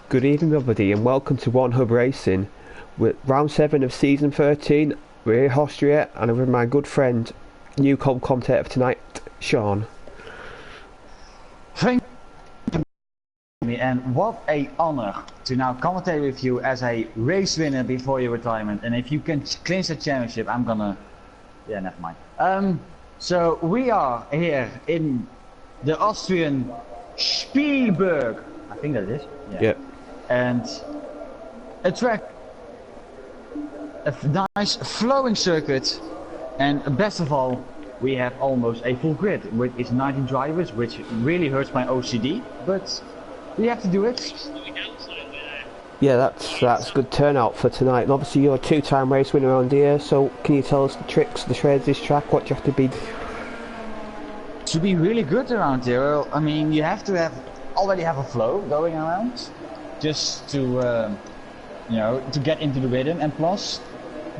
Good evening everybody and welcome to One Hub Racing. With round 7 of season 13, we're in Austria and I'm with my good friend, new commentator for tonight, Sean. Thank you, and what a honor to now commentate with you as a race winner before your retirement. And if you can clinch the championship, I'm gonna... yeah, never mind. So we are here in the Austrian Spielberg. I think that it is. Yeah. Yep. And a track, a nice flowing circuit, and best of all, we have almost a full grid with its 19 drivers, which really hurts my OCD, but we have to do it. Yeah, that's good turnout for tonight. And obviously you're a two-time race winner around here, so can you tell us the tricks, the trades of this track, what you have to be... To be really good around here, well, I mean, you have to already have a flow going around, just to, you know, to get into the rhythm, and plus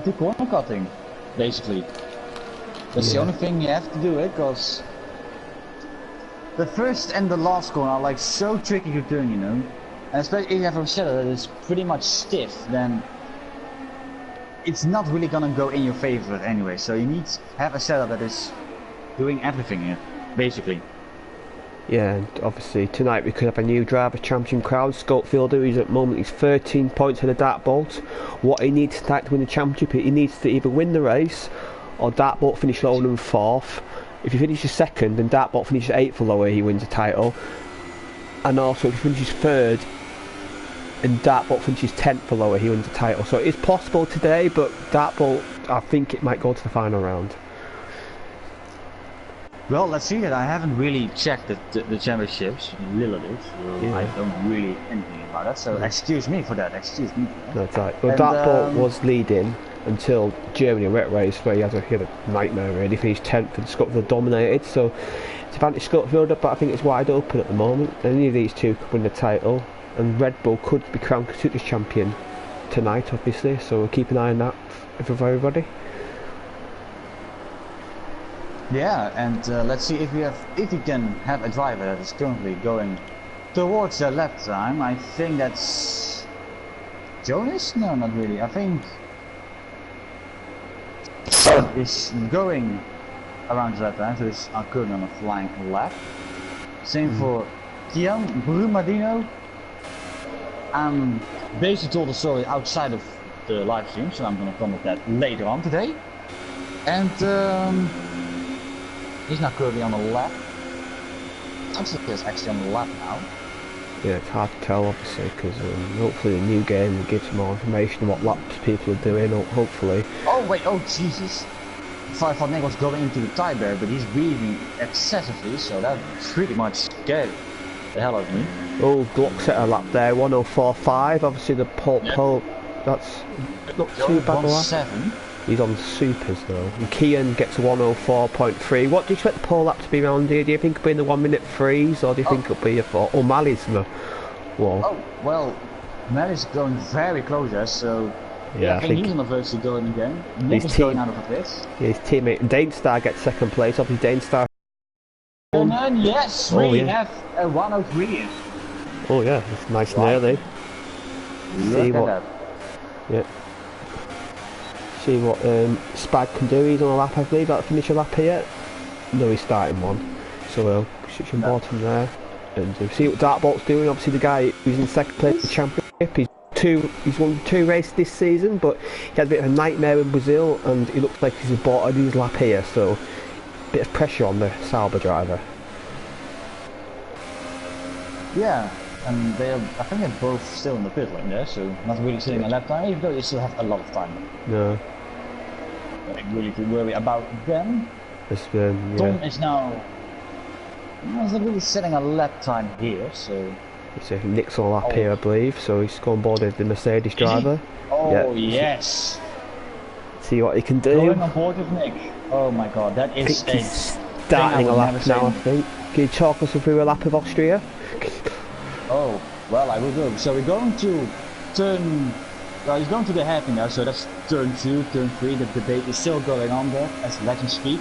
the corner cutting, basically. That's the only thing you have to do it, because the first and the last corner are like so tricky to turn, you know. And especially if you have a setup that is pretty much stiff, then it's not really gonna go in your favor anyway. So you need to have a setup that is doing everything here, basically. Yeah, and obviously tonight we could have a new driver, champion crowd, Fielder, who's at the moment he's 13 points ahead of Dartbolt. What he needs tonight to win the championship, he needs to either win the race or Dartbolt finish lower than 4th. If he finishes 2nd and Dartbolt finishes 8th or lower, he wins the title. And also if he finishes 3rd and Dartbolt finishes 10th or lower, he wins the title. So it is possible today, but Dartbolt, I think it might go to the final round. Well, let's see that. I haven't really checked the championships a little bit, so I don't really anything about that. So excuse me for that. Excuse me. That's right. Well, Dartbolt was leading until Germany wet race, where he had a nightmare really. He finished 10th and Scotland dominated. So it's advantage Scotland, but I think it's wide open at the moment. Any of these two could win the title, and Red Bull could be crowned Constructors champion tonight, obviously. So we'll keep an eye on that for everybody. Yeah, and let's see if we can have a driver that is currently going towards the lap time. I think that's Jonas? No, not really. I think is going around the lap time, so he's currently on a flying lap. Same for Kian Brumadino. I'm basically told the story outside of the live stream, so I'm gonna come with that later on today. And he's not currently on the lap. I think he's actually on the lap now. Yeah, it's hard to tell obviously, because hopefully the new game will give some more information on what laps people are doing, hopefully. Oh wait, oh Jesus! I thought Nick was going into the tire, but he's breathing excessively, so that pretty much scared the hell out of me. Oh, Glock set a lap there, 104.5, obviously the pole, that's not too bad a lap. He's on supers though. And Kian gets a 104.3. What do you expect the pole lap to be around here? Do you think it'll be in the 1 minute freeze, or do you think it'll be a 4? Or Mali's in the wall? Oh, well, Mali's going very close there, so yeah, I think he's on the verge to go in again. Nick is going out of the pit. Yeah, his teammate Danestar gets 2nd place. Obviously Danestar. And then yes, we have a 103. Oh yeah, that's nice and early. See what? That. Yeah. See what Spag can do. He's on a lap, I believe. That'll finish a lap here. No, he's starting one. So we'll switch on bottom there. And see what Dartbolt's doing. Obviously the guy who's in 2nd place in the championship. He's won 2 races this season, but he had a bit of a nightmare in Brazil, and he looks like he's bought his lap here. So a bit of pressure on the Sauber driver. Yeah. And I think they're both still in the pit lane there, so not really sitting a lap time, even though you still have a lot of time. No. Don't really to worry about them. Tom is now not really setting a lap time here, so... So Nick's on a lap here, I believe, so he's gone board with the Mercedes driver. Oh, yes! See what he can do. Going on board with Nick. Oh my god, that is starting a lap now, I think. Can you talk us through a lap of Austria? Oh, well, I will do. So we're going to turn... Well, he's going to the hairpin now, so that's turn 2, turn 3. The debate is still going on there, as legends speak.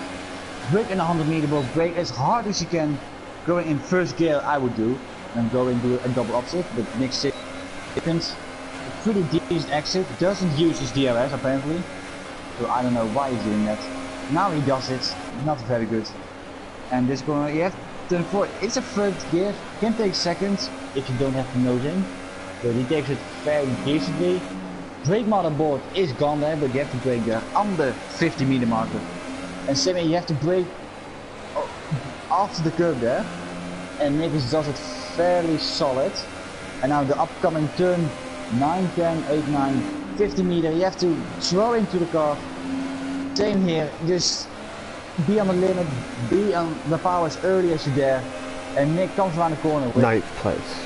Brake in 100 meter ball, brake as hard as you can. Going in first gear, I would do. And going to a double opposite, but Nick It's a pretty decent exit, doesn't use his DRS apparently. So I don't know why he's doing that. Now he does it, not very good. And this corner, you have to turn forward. It's a third gear, can take seconds if you don't have the nose in. But he takes it very decently. Brake motherboard is gone there, but you have to brake there under 50 meter marker. And Sammy, you have to brake after the curve there. And Nicholas does it fairly solid. And now the upcoming turn 9, 10, 8, 9, 50 meter, you have to throw into the car. Same here, just be on the limit, be on the power as early as you dare. And Nick comes around the corner with 9th place.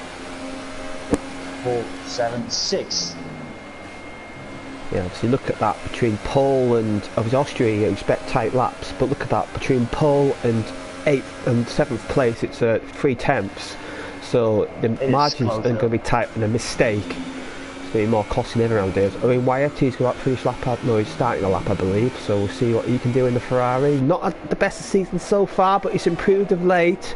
4, 7, 6. Yeah, obviously look at that between pole and obviously Austria you expect tight laps, but look at that between pole and 8th and 7th place it's 3 tenths, so the margins are going to be tight and a mistake. It's going to be more costly than ever nowadays. I mean, Wyatt's got to finish lap out, no, he's starting a lap I believe, so we'll see what he can do in the Ferrari. Not the best of the season so far, but he's improved of late,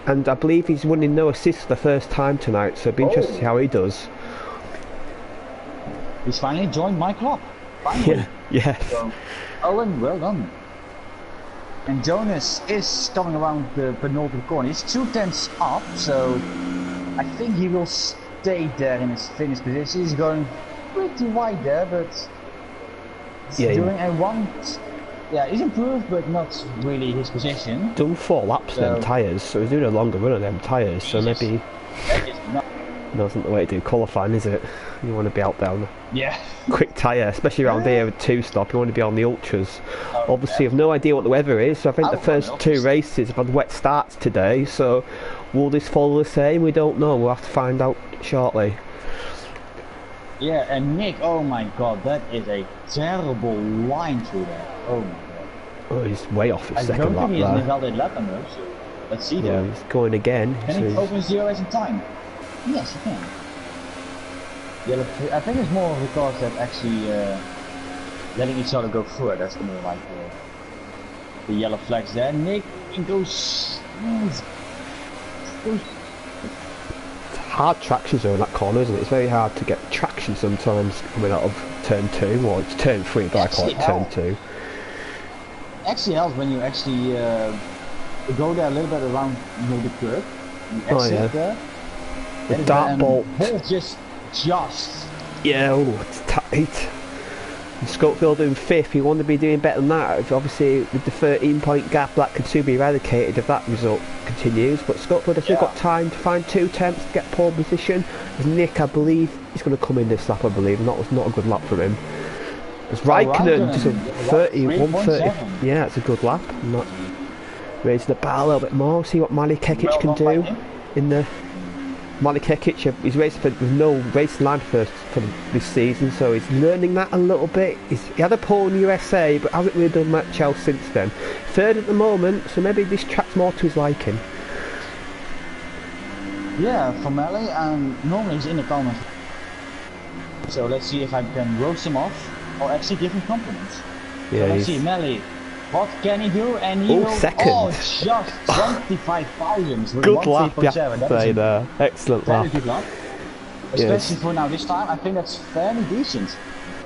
and I believe he's winning no assists for the first time tonight, so it'll be interesting to see how he does. He's finally joined my club. Finally. Yeah. So, Owen, well done. And Jonas is coming around the penultimate corner. He's 2 tenths up, so I think he will stay there in his finish position. He's going pretty wide there, but he's doing a 1. Yeah, he's improved, but not really his position. Done 4 laps on them tyres, so he's doing a longer run on them tyres, so maybe. That is not. No, that's not the way to do qualifying, is it? You want to be out there on a quick tyre, especially around here with 2-stop, you want to be on the ultras. Obviously, I've no idea what the weather is, so I think the first 2 races have had wet starts today, so will this follow the same? We don't know, we'll have to find out shortly. Yeah, and Nick, oh my god, that is a terrible line through there. Oh my god. Oh, he's way off his second lap there. I don't think he has an invalid lap on those, so let's see. Yeah, he's going again. Can he open 0 in time? Yes, you can. Yeah, I think it's more because that actually letting each other go through it. That's more like the yellow flags there. Nick goes. It's hard traction zone that corner, isn't it? It's very hard to get traction sometimes coming out of turn 2. Well, it's turn 3, but I call it turn 2. Actually helps when you actually go there a little bit around the curve. You exit there. The dart bolt. Just. Yeah, it's tight. And Schofield doing 5th, he wanted to be doing better than that. Obviously, with the 13-point gap, that could soon be eradicated if that result continues. But Schofield has still got time to find 2 attempts to get pole position. As Nick, I believe, he's going to come in this lap, I believe. It's not a good lap for him. As Raikkonen, just a 130. Yeah, it's a good lap. I'm not raising the bar a little bit more. See what Mali Kekic can do in the. Mali Kekic, he's raced with no racing line for this season, so he's learning that a little bit. He had a pole in the USA, but hasn't really done much else since then. 3rd at the moment, so maybe this track's more to his liking. Yeah, for Mali, normally he's in the comments. So let's see if I can roast him off, or actually give him compliments. Yeah, so let's see, Mali. What can he do? And he will just 25 thousandths. Good lap, yeah, say there. Excellent lap. Very good lap. Especially for now this time, I think that's fairly decent.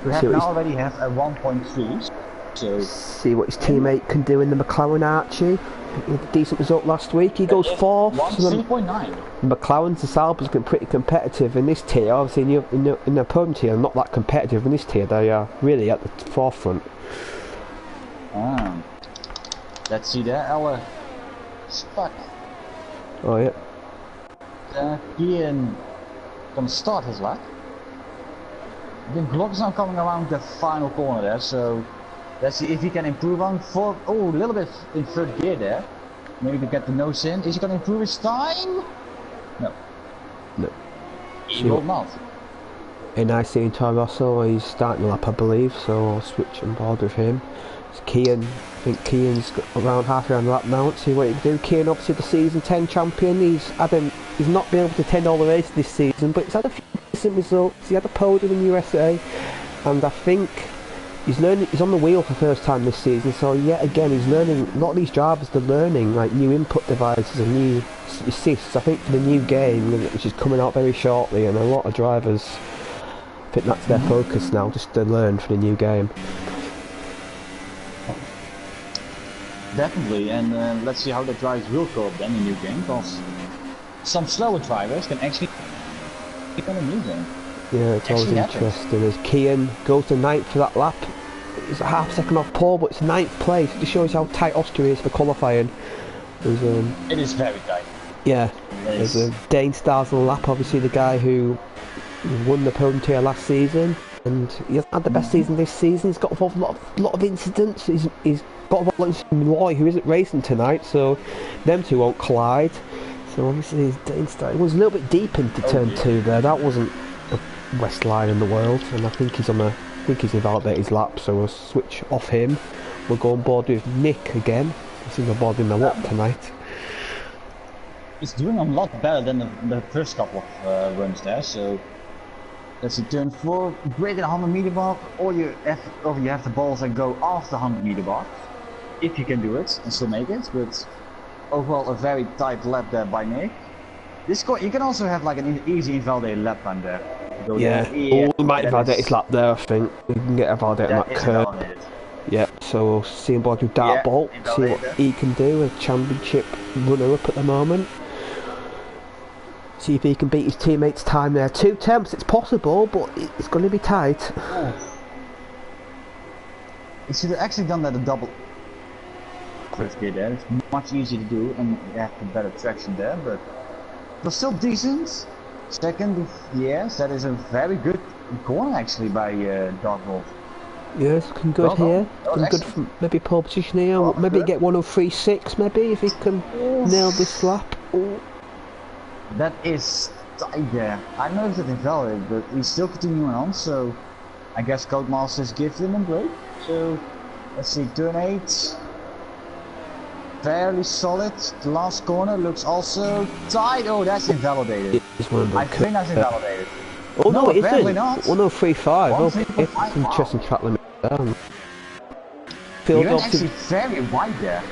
We have now already have a 1.3. So see what his teammate can do in the McLaren Archie. He had a decent result last week. He goes 4th. 3.9. McLaren's and Sauber's been pretty competitive in this tier. Obviously in the Podium Tier, they're not that competitive in this tier. They are really at the forefront. Let's see there, our stuck. Oh yeah. Ian gonna start his lap. I think Glock is now coming around the final corner there, so let's see if he can improve on a little bit in 3rd gear there. Maybe to get the nose in. Is he gonna improve his time? No. No. He will not. And I see in Toro Rosso, he's starting the lap I believe, so I'll switch on board with him. Kian, I think Kian's got around half around the lap now. Let's see what he can do. Kian, obviously the season 10 champion. He's not been able to attend all the races this season, but he's had a few decent results. He had a podium in the USA, and I think he's learning. He's on the wheel for the first time this season, so yet again he's learning. A lot of these drivers, they're learning like new input devices and new assists. I think for the new game, which is coming out very shortly, and a lot of drivers, I think that's their focus now, just to learn for the new game. Definitely, and let's see how the drivers will cope then in the new game, because some slower drivers can actually become a new game. Yeah, it's always interesting. As Kian goes to 9th for that lap, it's a half second off pole, but it's 9th place. It just shows how tight Austria is for qualifying. It is very tight. Yeah, there's Dane Stars on the lap, obviously the guy who won the Podium Tier last season, and he hasn't had the best season this season. He's got involved in a lot of incidents. He's got involved in Roy, who isn't racing tonight, so them two won't collide. So obviously Dane Stars, it was a little bit deep into turn 2 there. That wasn't the West line in the world, and I think he's invalidated his lap, so we'll switch off him. We'll go on board with Nick again. He's on board in the lap tonight. He's doing a lot better than the first couple of runs there, so let's see, turn 4, greater than 100 meter mark, or you have the balls and go after 100 meter mark, if you can do it and still make it, but overall a very tight lap there by Nick. You can also have like an easy invalidated lap time there. Yeah, he might invalidate his lap there, I think. You can get a validate on that curve. Yeah, so we'll see him board with Dartbolt, see what he can do, a championship runner-up at the moment. See if he can beat his teammates' time there. 2 attempts, it's possible, but it's going to be tight. He should have actually done that a double first gear there. It's much easier to do, and you have better traction there, but it was still decent. Second, yes, that is a very good corner actually by Dartbolt. Yes, looking good here. Looking good from maybe pole position here. Maybe get 103.6 maybe if he can nail this lap. That is tight there. I know that invalid, but he's still continuing on, so I guess Codemasters give him a break. So let's see, turn 8. Fairly solid. The last corner looks also tight. Oh, that's invalidated. I think that's invalidated. Oh no, it isn't. Not. 103.5. Okay, interesting track limit. You're actually very wide there.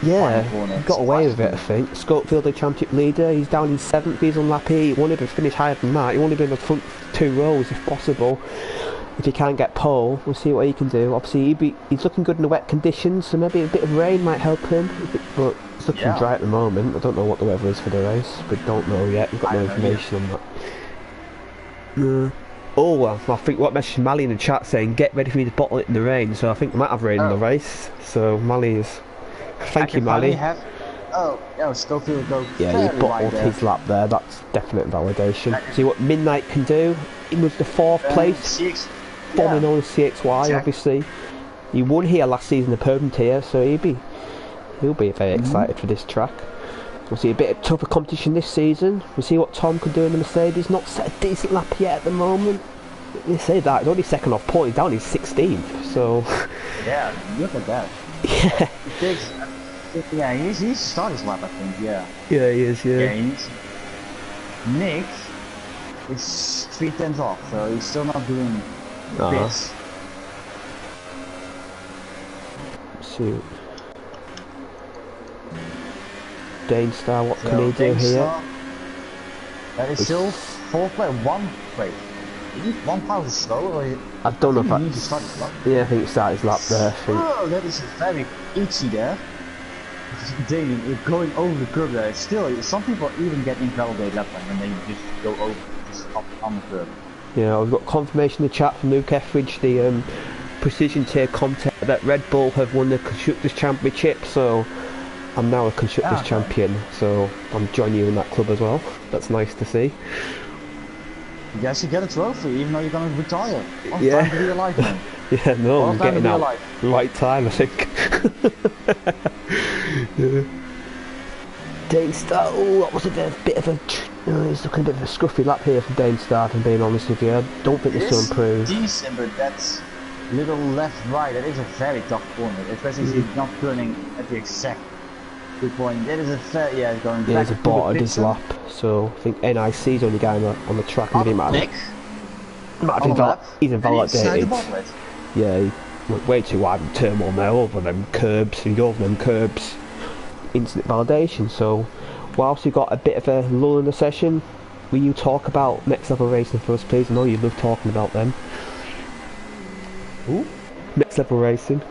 Yeah, he got away with it, I think. Scopefield, the championship leader, he's down in 7th, he's on lap 8. He won't even finish higher than that. He won't even be in the front 2 rows if possible. If he can't get pole, we'll see what he can do. Obviously, he's looking good in the wet conditions, so maybe a bit of rain might help him. But it's looking dry at the moment. I don't know what the weather is for the race. We don't know yet. We've got no information on that. Oh, well, I think what message Mally in the chat saying, get ready for me to bottle it in the rain. So I think we might have rain in the race. So Mally is... Thank you, Mally. Schofield goes. Yeah, he bottled his lap there. That's definite validation. See what Midnight can do. He was the 4th place, forming on CXY. Obviously, he won here last season, the Podium Tier, so he'll be very excited for this track. We'll see a bit of tougher competition this season. We'll see what Tom can do in the Mercedes. Not set a decent lap yet at the moment. They say that he's only 2nd off point. He's down in 16th. So yeah, look at that. Yeah. He's started his lap, I think. Yeah, he is. Nick is 3/10 off, so he's still not doing this. So, Dane Star, what can he do here? That is still 4th place, 1 place. Is 1 pound slow, or I don't know if he need to start his lap? Yeah, I think he started his lap there. Oh, that is very itchy there. Dane going over the curb there. Still, some people even get invalidated lap time when they just go over up on the curb. Yeah, we've got confirmation in the chat from Luke Etheridge, the Precision Tier contest, that Red Bull have won the Constructors' Championship, so I'm now a Constructors' Champion, so I'm joining you in that club as well. That's nice to see. You guys should get a trophy, even though you're going to retire. Time to be alive, man. Yeah, no, I'm getting out right time, I think. Dane Star, that was a bit of a... he's looking a bit of a scruffy lap here for Dane Star, if I'm being honest with you. I don't think this will improve. Decent, but that's little left-right. That is a very tough corner, especially if he's not turning at the exact good point. That is a fair... Yeah, he's going back. He's aborted his lap, so I think NIC's only guy on the track. Maybe Nick? he's invalidated. Yeah, went way too wide in turn one there, over them curbs, and over them curbs, instant validation. So, whilst you got a bit of a lull in the session, will you talk about Next Level Racing for us, please? I know you love talking about them. Who? Next Level Racing.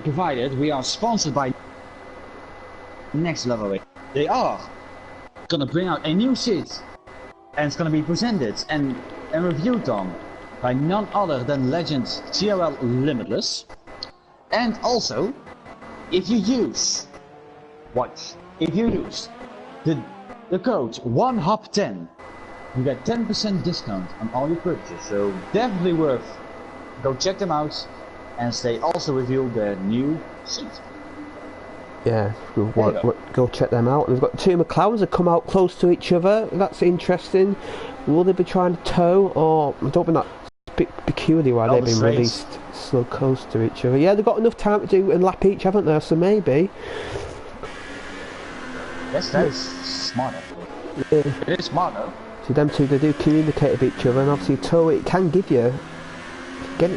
Provided we are sponsored by Next Level Racing. They are gonna bring out a new seat, and it's gonna be presented and reviewed on by none other than legend TRL Limitless. And also, if you use the code 1HOP10, you get 10% discount on all your purchases. So definitely worth. Go check them out, and they also reveal their new seat. Yeah, go check them out. We've got two McLarens that come out close to each other. That's interesting. Will they be trying to tow, or I don't think that's a bit peculiar why they've been released so close to each other. Yeah, they've got enough time to do a lap each, haven't they? So maybe. Yes, that is smart. Yeah. It is smart though. So them two, they do communicate with each other, and obviously tow it can give you a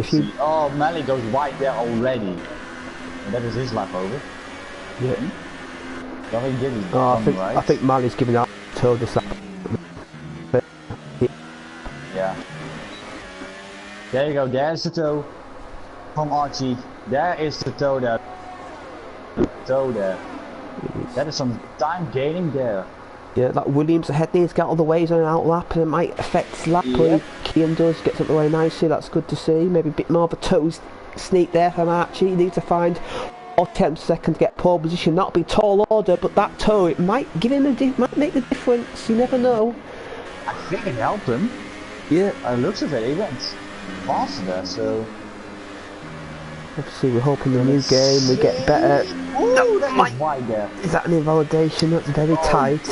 few. Oh, Mally goes wide there already. And that is his lap over. Yeah. He did it. I think Mali's giving out tow this lap. Yeah. There you go. There's the tow from Archie. There is the tow there. That is some time gaining there. Yeah, that Williams ahead needs to get all the ways on an out lap, and it might affect his lap when Kian does, gets up the way nicely. That's good to see. Maybe a bit more of a toe sneak there from Archie. He needs to find 10 seconds to get pole position. That'll be tall order, but that toe, it might give him might make the difference. You never know. I think it helped him. Yeah. By the looks of it, he went faster there, so. Obviously, we're hoping the new game we get better. Ooh, that is wide there. Is that an invalidation? That's very tight.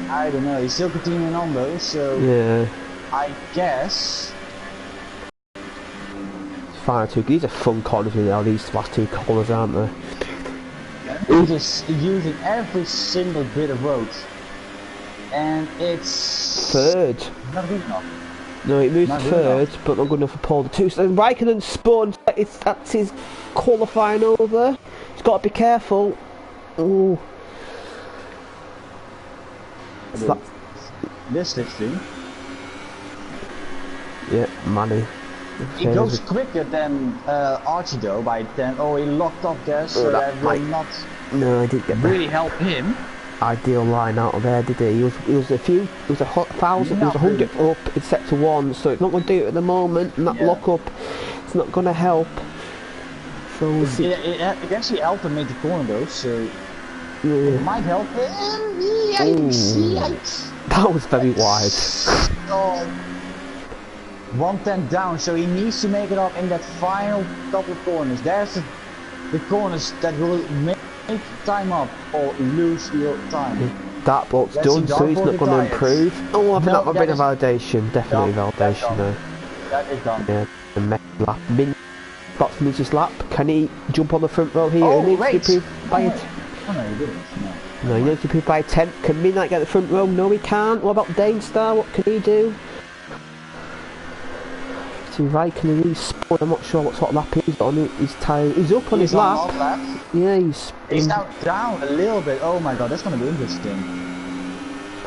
I don't know. He's still continuing on though, so. Yeah. I guess. Final two. These are fun corners, these last two corners, aren't they? He's just using every single bit of road, and it's third. Not good enough. No, it moves to third, but not good enough for Paul the two. So Raikkonen spun. That's his qualifying over. He's got to be careful. Oh. This thing. Yeah, money. He goes quicker than Archie though by 10. Oh, he locked up there, so that will not. No, I didn't get really help him. Ideal line out of there, did he? He was a few. It was 1,000. It was 100 up in sector 1, so it's not going to do it at the moment. And that lock up, it's not going to help. So we'll see. It actually helped him make the corner though, so it might help him. Yikes! That was very wide. Oh. 110 down, so he needs to make it up in that final couple corners. There's the corners that will make time up or lose your time. That bolt's done, so he's not going to improve. Oh, I think that might be a validation. Definitely validation there. That is done. Yeah, the next lap. Spots needs his lap. Can he jump on the front row here? Oh, he needs to be by oh no, he didn't. No, he needs to be by 10. Can Midnight get the front row? No, he can't. What about Danestar? What can he do? Raikkonen, he's spun. I'm not sure what sort of lap he's on. He's tired. He's up on his lap. Yeah, he's now down a little bit. Oh my god, that's going to be interesting.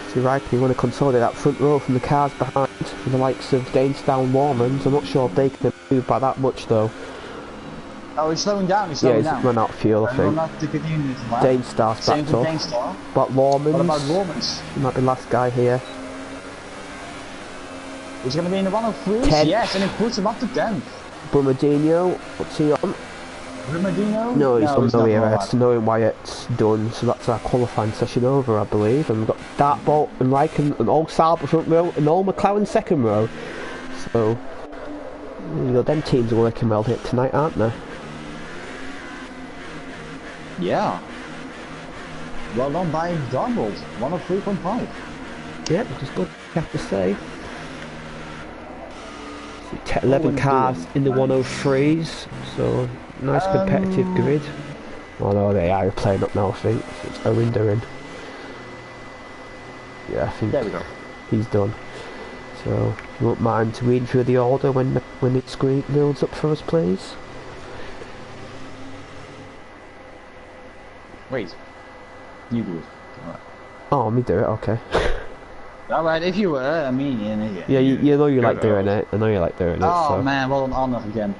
See, Raikkonen, you want to consolidate that front row from the cars behind, from the likes of Danestar and Warmans. I'm not sure if they can move by that much though. Oh, he's slowing down. He's slowing down. He's run out of fuel, I think. Danestar's backed up. But Warmans. What about Warmans? He might be the last guy here. He's going to be in the 103s, yes, and it puts him up to 10th. Brumadinho, what's he on? Brumadinho? No, he's on no It's knowing why it's done, so that's our qualifying session over, I believe. And we've got Dartbolt and Raikkonen and all Sauber front row and all McLaren second row. So, you know, them teams are working well here tonight, aren't they? Yeah. Well done by Dartbolt, 103.5. Yeah, which is good, I have to say. 11 cars in the 103s, so nice competitive grid. Oh no, they are playing up now, I think. It's Owinder in. Yeah, I think there we go. He's done. So, if you won't mind reading through the order when the screen loads up for us, please. Wait. You do it. Alright. Oh, me do it, okay. Alright, if you were, I mean... Yeah, you know you like doing it. I know you like doing it, Oh so. man, what an honor again.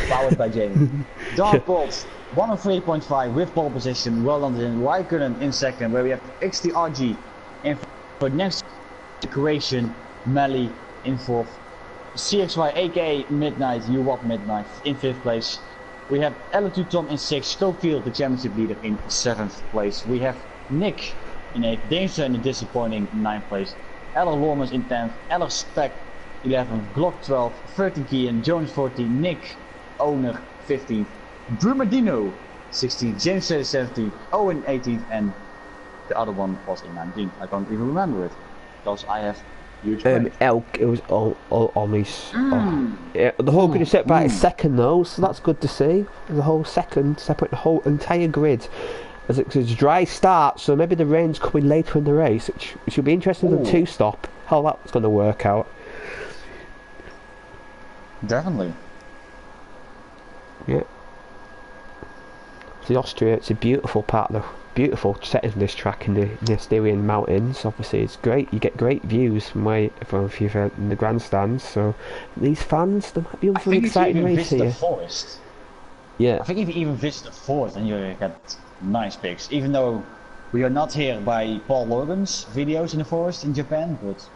Powered by Jamie. Dark Bolt, 103.5 with pole position, well done in Raikkonen in second, where we have XTRG in for next decoration, Melly in fourth, CXY aka Midnight, UWAP Midnight in fifth place. We have L2 Tom in sixth, Schofield the championship leader in seventh place. We have Nick in eighth, Danger in a disappointing ninth place, Eller Lormans in 10th, Eller Spec 11th, Glock 12th, 13 Kian, Jones 14, Nick Owner 15th, Brumadino 16th, James 17th, Owen 18th, and the other one was in 19th. I don't even remember it because I have huge Elk, it was all on his. Yeah, the whole grid is set back second though, so that's good to see. The whole second, separate the whole entire grid. As it's a dry start, so maybe the rain's coming later in the race, which should be interesting to two stop, how that's going to work out. Definitely. Yeah. The Austria, it's a beautiful part of the beautiful setting of this track in the Styrian Mountains. Obviously, it's great. You get great views from if you're in the grandstands. So these fans, there might be some exciting race here. The forest. Yeah. I think if you even visit the forest, then you get nice pics. Even though we are not here by Paul Logan's videos in the forest in Japan, but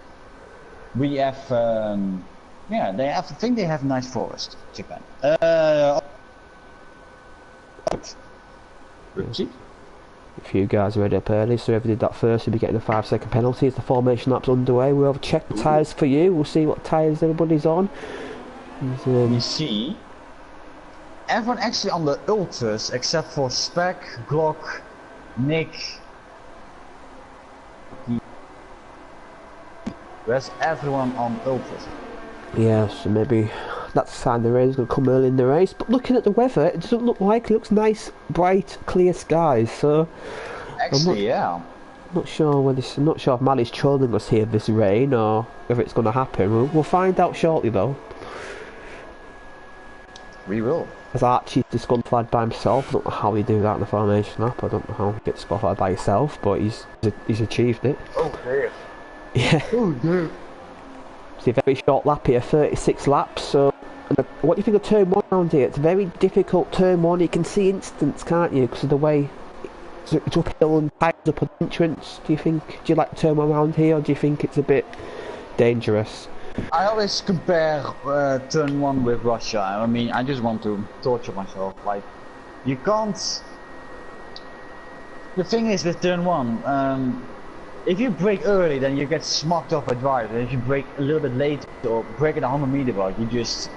we have. Yeah, they have. I think they have a nice forest, Japan. A few guys ready up early, so whoever did that first will be getting a 5-second penalty as the formation lap's underway. We'll check the tyres for you, we'll see what tyres everybody's on. You see, everyone actually on the Ultras except for Spec, Glock, Nick. Where's everyone on Ultras? Yeah, so maybe that's a sign the rain's going to come early in the race. But looking at the weather, it doesn't look like it. Looks nice, bright, clear skies. So actually, I'm not sure whether I'm not sure if Mally's trolling us here this rain or whether it's going to happen. We'll find out shortly, though. We will. As Archie's disqualified by himself, I don't know how you do that in the formation app. I don't know how you get disqualified by yourself, but he's achieved it. Oh dear. Yeah. Oh dear. It's a very short lap here, 36 laps. So, what do you think of turn 1 around here? It's a very difficult turn 1. You can see instants, can't you? Because of the way it's uphill and tires up on entrance. Do you like turn 1 around here, or do you think it's a bit dangerous? I always compare turn 1 with Russia. I mean, I just want to torture myself. Like, you can't. The thing is with turn 1, if you brake early, then you get smacked off by drivers. And if you brake a little bit late or brake at a 100-meter mark, you just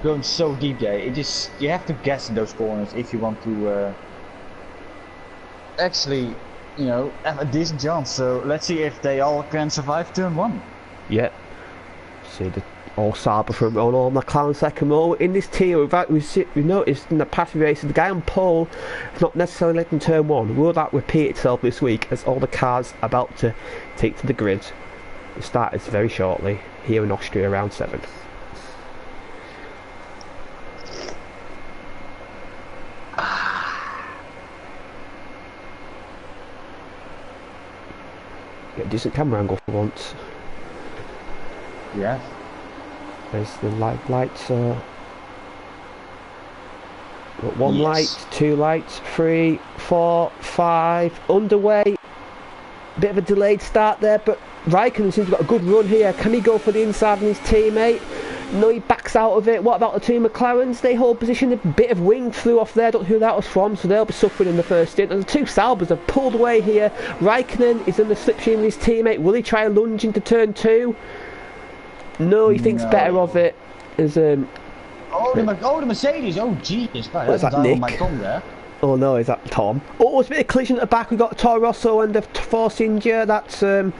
going so deep there. You have to guess in those corners if you want to actually, have a decent chance. So let's see if they all can survive turn 1. Yeah. See the all Sabre front row, all McLaren second row. In this tier, we've noticed in the past races, the guy on pole is not necessarily letting turn 1. Will that repeat itself this week as all the cars are about to take to the grid? The start is very shortly here in Austria, round 7. Get a decent camera angle for once. Yeah. There's the lights. Got 1 light, 2 lights, 3, 4, 5. Underway. Bit of a delayed start there, but Raikkonen seems to have got a good run here. Can he go for the inside of his teammate? No, he backs out of it. What about the two McLarens? They hold position. A bit of wing flew off there. Don't know who that was from, so they'll be suffering in the first stint. And the two Saubers have pulled away here. Raikkonen is in the slipstream with his teammate. Will he try a lunge into turn 2? No, he thinks better of it. As the Mercedes. Oh, Jesus. That's that Nick? On my tongue there. Oh no, is that Tom? Oh, it's a bit of collision at the back. We got Toro Rosso and the Force India. That's oh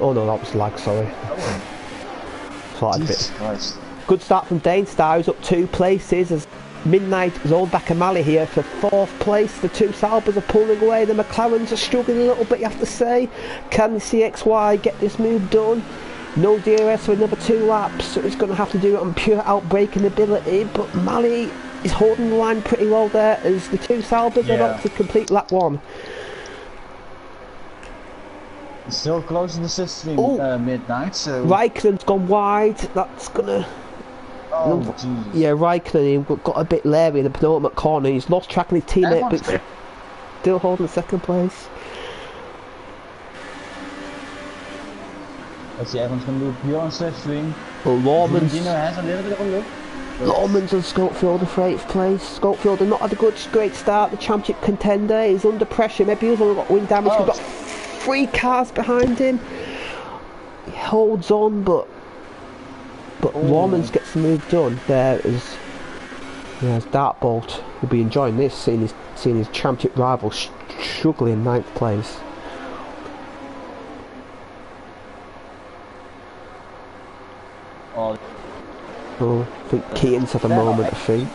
no, that was lag. Sorry. Jesus Christ. Good start from Dane Star, who's up 2 places as Midnight is all back of Mali here for 4th place. The two Saubers are pulling away. The McLarens are struggling a little bit, you have to say. Can the CXY get this move done? No DRS for another 2 laps, so he's going to have to do it on pure outbraking ability, but Mali is holding the line pretty well there as the 2 Salbers are about to complete lap 1. Still close in the system midnight, so... Raikkonen's gone wide, that's gonna... Oh, Jesus. Yeah, Raikkonen got a bit leery in the penultimate corner, he's lost track of his teammate, but still holding 2nd place. Let's see, everyone's gonna do pure on slipstream. Well, Lawman's... has a little bit of a look. Lawman's on Scopefielder for 8th place. Scopefielder not had a great start, the championship contender, he's under pressure, maybe he's only got wind damage, we've got 3 cars behind him. He holds on, but Lawman's gets the move done. There is Dartbolt will be enjoying this, seeing his championship rival struggling in 9th place. Oh, I think Keaton's at the moment, I think.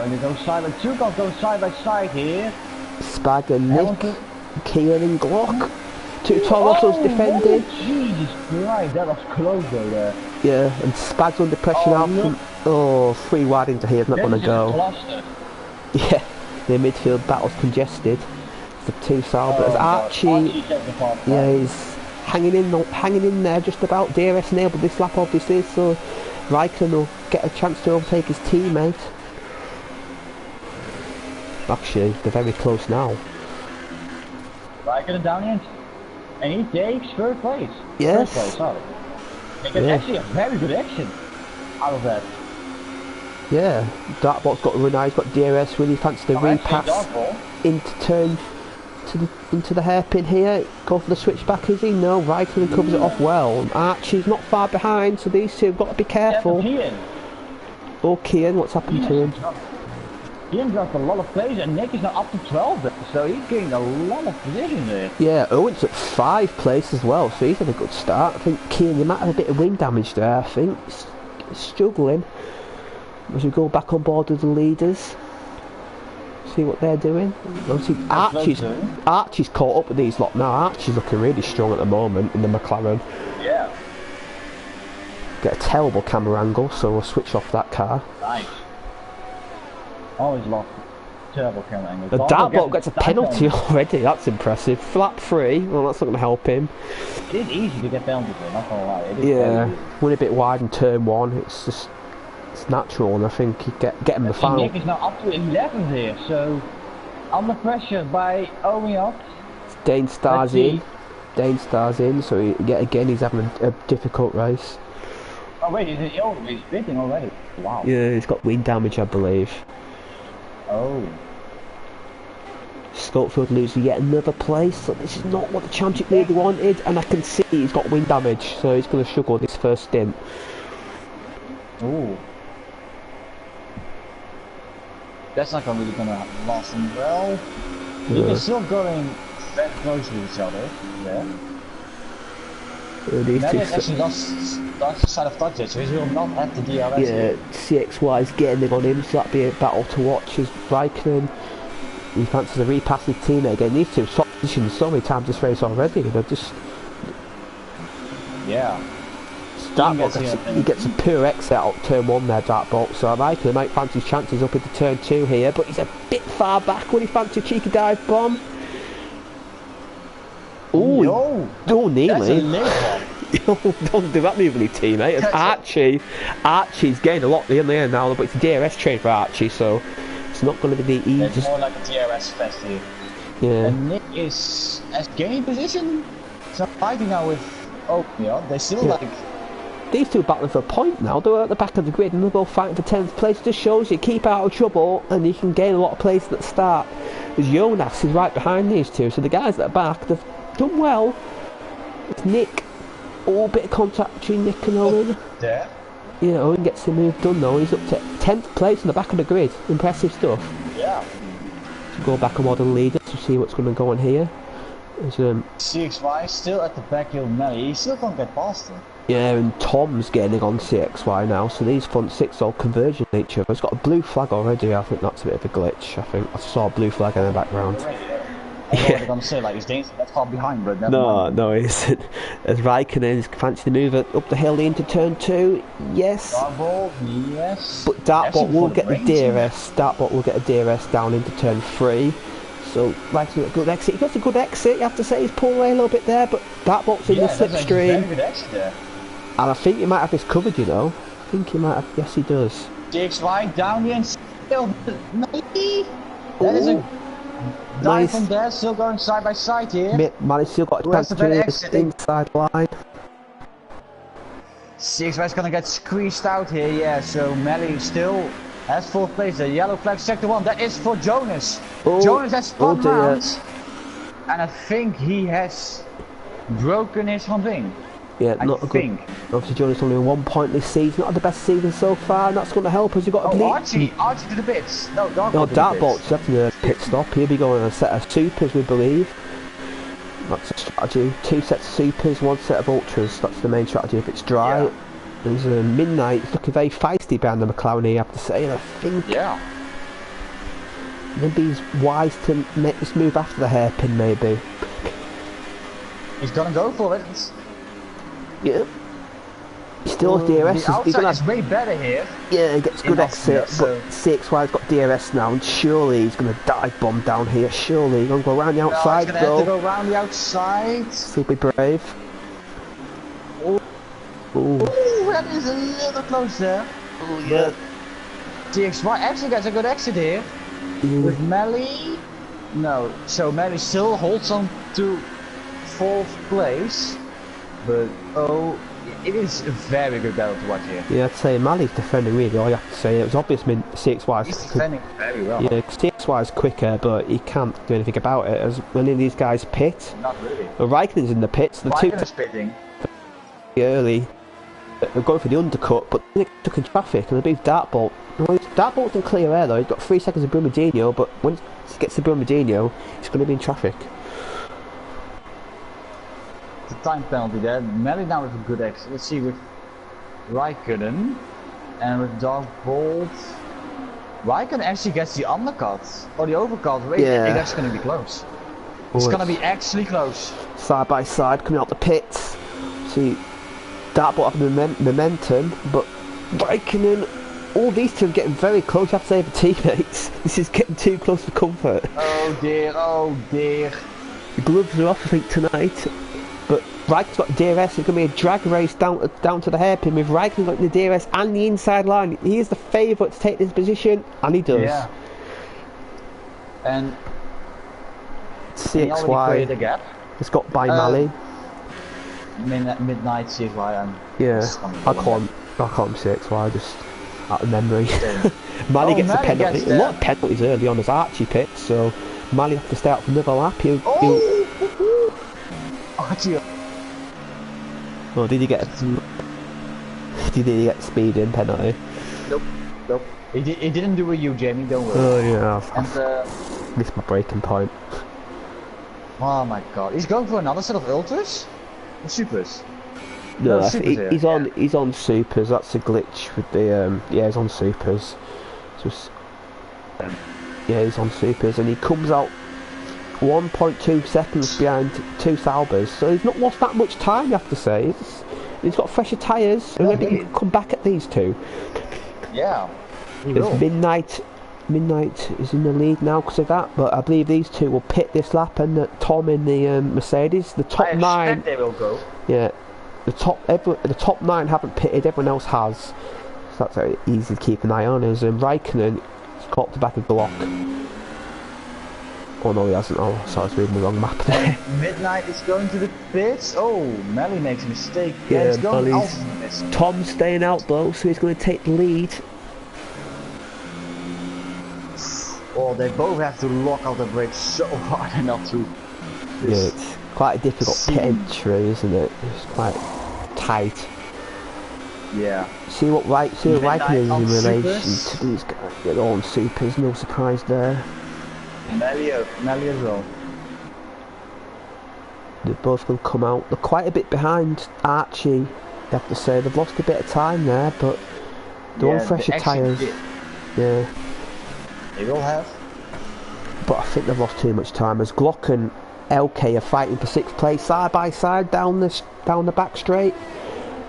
And they go side by 2 cars go side by side here. Spag and Nick, Keaton and Glock. 2 Torossos defending. Jesus Christ, that was close though there. Yeah, and Spag's under pressure now. From, 3 wide into here, it's not going to go. Yeah, the midfield battle's congested. The 2 Salbers. Archie, yeah, he's hanging in there just about. DRS enabled this lap obviously, so Raikkonen will get a chance to overtake his teammate. Actually, they're very close now. Raikkonen down in, and he takes 3rd place. Yes. 1st place, sorry. They get actually a very good action out of that. Yeah, Dartbolt's got a run now, he's got DRS, really fancy the repass into the hairpin here. Go for the switchback, is he? No, Raikkonen covers it off well. Archie's not far behind, so these 2 have got to be careful. Oh, Kian, what's happened to him? Ian dropped a lot of plays and Nick is now up to 12 there, so he's gained a lot of position there. Yeah, Owen's at 5 place as well, so he's had a good start. I think Keane, you might have a bit of wind damage there, I think. He's struggling. As we go back on board with the leaders. See what they're doing. Obviously, Archie's caught up with these lot now. Archie's looking really strong at the moment in the McLaren. Yeah. Get a terrible camera angle, so we'll switch off that car. Nice. Always lost terrible camera angle. The Dartbolt gets a penalty already, that's impressive. Flap 3, well that's not going to help him. It is easy to get penalties there, not gonna lie. Yeah, went a bit wide in turn 1, it's just, it's natural, and I think he'd get him the final. Nick is now up to 11th here, so under pressure by Owen up. Dane Star's in. Dane Star's in, so again he's having a difficult race. Oh wait, he's bidding already. Wow. Yeah, he's got wind damage, I believe. Oh. Scopefield losing yet another place, so this is not what the championship leader wanted, and I can see he's got wind damage, so he's going to struggle this first stint. Ooh. That's not really going to last him well. They're still going very close to each other. Yeah. These two actually lost the side of touch there, so he will not have the DRS. Yeah, CXY is getting on him, so that'll be a battle to watch as Raikkonen. He fancies a repass his teammate again. These two have swapped positions so many times this race already. They're just... Yeah. Dartbolt he gets a pure exit out turn 1 there, Dartbolt, so Raikkonen might fancy his chances up into turn 2 here, but he's a bit far back when he fancies a cheeky dive bomb. Oh, nearly. Don't do that move with his teammate. Archie's gained a lot in the end now, but it's a DRS train for Archie, so it's not going to be the easiest. It's more like a DRS fest here. Yeah. And Nick has gained position. So fighting now with Oatmeal. They still like. These two are battling for a point now. They're at the back of the grid and they're both fighting for 10th place. It just shows you keep out of trouble and you can gain a lot of places at the start. As Jonas is right behind these two, so the guys at the back, they've done well. It's Nick. Oh, bit of contact between Nick and Owen. There. Yeah, Owen gets the move done though. He's up to 10th place in the back of the grid. Impressive stuff. Yeah. So go back and model leader to see what's going to go on here. There's, CXY still at the back hill Melly. He still can't get past him. Yeah, and Tom's getting on CXY now, so these front six all converge on each other. It's got a blue flag already. I think that's a bit of a glitch. I think I saw a blue flag in the background. I was already going to say, like, he's dangerous that far behind, but no, he isn't. As Raikkonen fancy to move it up the hill into turn 2, yes. Dartbolt, yes. But Dartbolt will get the DRS. Dartbolt will get a DRS down into turn 3. So Raikkonen, a good exit. He got a good exit, you have to say. He's pulled away a little bit there, but Dartbolt's in the slipstream. Very good exit there. And I think he might have this covered, you know. I think he might have. Yes, he does. DXY down the inside. Maybe. That is a dive from there, still going side by side here. Manny's still got his inside line. DXY is going to get squeezed out here, yeah. So Melly still has 4th place. The yellow flag, sector 1. That is for Jonas. Jonas has spun round. And I think he has broken his front wing. Yeah, not a good. Obviously, Jonas only 1 point this season. Not the best season so far, and that's going to help us. You've got to Archie to the bits. No, Dartbolt's having a pit stop. He'll be going on a set of supers, we believe. That's a strategy. 2 sets of supers, 1 set of ultras. That's the main strategy if it's dry. Yeah. There's a Midnight. It's looking very feisty behind the McLaren here, I have to say. And I think maybe he's wise to make this move after the hairpin, maybe. He's going to go for it. Yeah. Still DRS. The outside is way better here. Yeah, he gets good exit, but CXY's got DRS now, and surely he's going to dive bomb down here. Surely he's going to go around the outside. He's going to have to go around the outside. Still be brave. Ooh, that is a little close there. Oh yeah. DXY actually gets a good exit here. With Melly. No, so Melly still holds on to 4th place. But it is a very good battle to watch here. Yeah, I'd say Mali's defending really well, you have to say. It was obvious CXY is defending very well. Yeah, CXY is quicker, but he can't do anything about it. As many of these guys pit. Not really. Well, Raikkonen's in the pits. The Raikkonen's pitting early. They're going for the undercut, but they're stuck in traffic, and I believe Dartbolt. Well, Dartbolt's in clear air though. He's got 3 seconds of Brumadinho, but when he gets to Brumadinho, he's going to be in traffic. The time penalty there. Melly now with a good exit. Let's see with Raikkonen and with Dartbolt. Raikkonen actually gets the undercut or the overcut. Wait, that's going to be close. It's going to be actually close. Side by side coming out the pits. See, Dartbolt having momentum, but Raikkonen. All these two are getting very close. You have to say for teammates. This is getting too close for comfort. Oh dear, oh dear. The gloves are off, I think, tonight. But Raikkonen's got DRS. It's going to be a drag race down to the hairpin with Raikkonen got the DRS and the inside line. He is the favourite to take this position, and he does. Yeah. And CXY the gap. It's got by Mali. Midnight CXY. I call him CXY just out of memory. Mali gets a penalty. A lot of penalties early on as Archie pits, so Mali has to stay out for another lap. Archie. Oh, did he get speed in penalty? Nope. He didn't do a U, Jamie, don't worry. Oh yeah, I've missed my breaking point. Oh my god, he's going for another set of ultras? Or supers? No, he's on supers. That's a glitch with the he's on supers. Just he's on supers, and he comes out 1.2 seconds behind 2 Saubers, so he's not lost that much time, you have to say. He's got fresher tyres, and maybe he can come back at these two. Yeah, There's Midnight is in the lead now because of that, but I believe these two will pit this lap, and Tom in the Mercedes. The top 9, they will go. Yeah, the top 9 haven't pitted, everyone else has. So that's very easy to keep an eye on. As Raikkonen has got the back of the block. Oh no, he hasn't. Oh, sorry, I was reading the wrong map there. Midnight is going to the pits. Oh, Melly makes a mistake. Yeah, Tom's staying out though, so he's going to take the lead. Oh, they both have to lock out the brakes so hard not to. Yeah, it's quite a difficult pit entry, isn't it? It's quite tight. Yeah. See what Raikkonen is in relation to these guys. They're all on supers, no surprise there. Melly as well. They're both going to come out. They're quite a bit behind Archie, you have to say. They've lost a bit of time there, but they're on fresher tyres. Yeah. They will have. but I think they've lost too much time as Glock and LK are fighting for 6th place side by side down the back straight.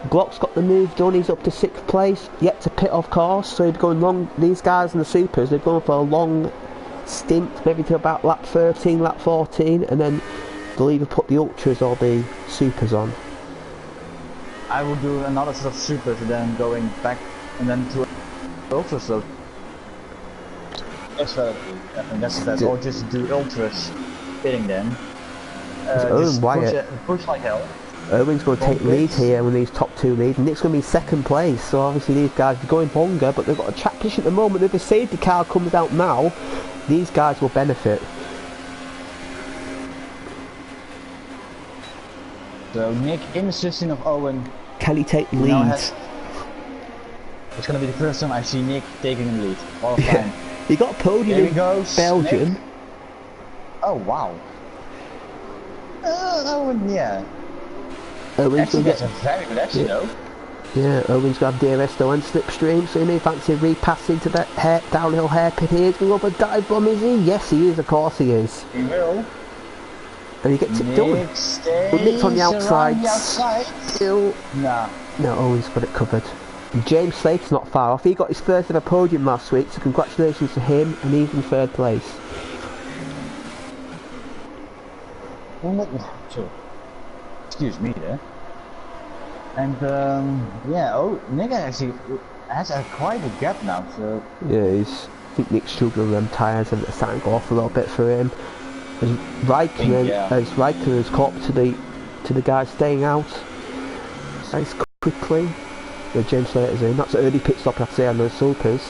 Glock's got the move done, he's up to 6th place, yet to pit of course, so he's going long. These guys in the supers, they're going for a long stint, maybe to about lap 13, lap 14, and then they'll either put the ultras or the supers on. I will do another set of supers and then going back and then to ultras. So that's I think that's the best. Or just do ultras, pitting them. Just push like hell. Owen's going to take the lead here when these top 2 lead. Nick's going to be 2nd place, so obviously these guys are going longer, but they've got a track position at the moment. If the safety car comes out now, these guys will benefit. So Nick in the system of Owen. Can he take the lead? It's going to be the first time I see Nick taking the lead. All the time. He got a podium in Belgium. Nick. Oh wow. Owen, yeah. Owen's that's a very good exit though. Yeah, Owen's got DRS though and slipstream, so he may fancy repassing to that downhill hairpin here. He's going to go for a dive bomb, is he? Yes, he is, of course he is. He will. And he gets it done. Nick's on the outside. Still. Nah. No, Owen's got it covered. And James Slater's not far off. He got his first ever podium last week, so congratulations to him, and he's in 3rd place. Excuse me there. And yeah, Nick actually has quite a gap now, so... Yeah, I think Nick's struggling with them tyres and it's starting to go off a little bit for him. As Raikkonen's caught to the guy staying out. Nice quickly. Yeah, James Slater's in. That's an early pit stop, I'd say, on those supers.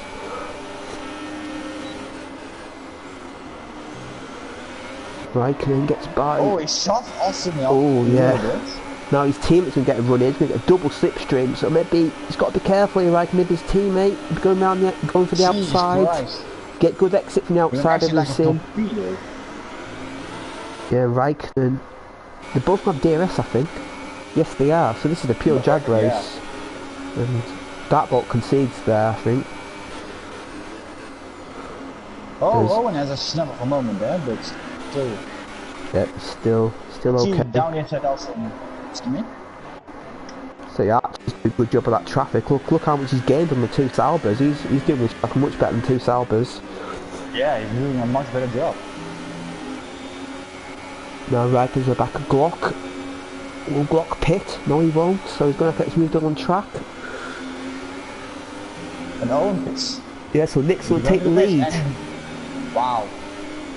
Raikkonen gets by. Oh, he shot Austin. Oh, yeah. Now his teammate's going to get a run in. He's going to get a double slipstream, so maybe he's got to be careful here, Raikkonen. Maybe his teammate going around going for the outside. Christ. Get good exit from the outside of the sim. Yeah, Raikkonen. They both have DRS, I think. Yes, they are. So this is a pure Jag race. Yeah. And Dartbolt concedes there, I think. Oh, Owen has a snap of a moment there, but still. Yeah, still okay. Down the inside also. So yeah, he's doing a good job of that traffic. Look how much he's gained on the 2 Saubers. He's doing his stuff much better than 2 Saubers. Yeah, he's doing a much better job. Now Riker's the back of Glock. Will Glock pit? No, he won't. So he's going to have to get his move done on track. And Owen pits. Yeah, so Nick's going to take the lead. Wow.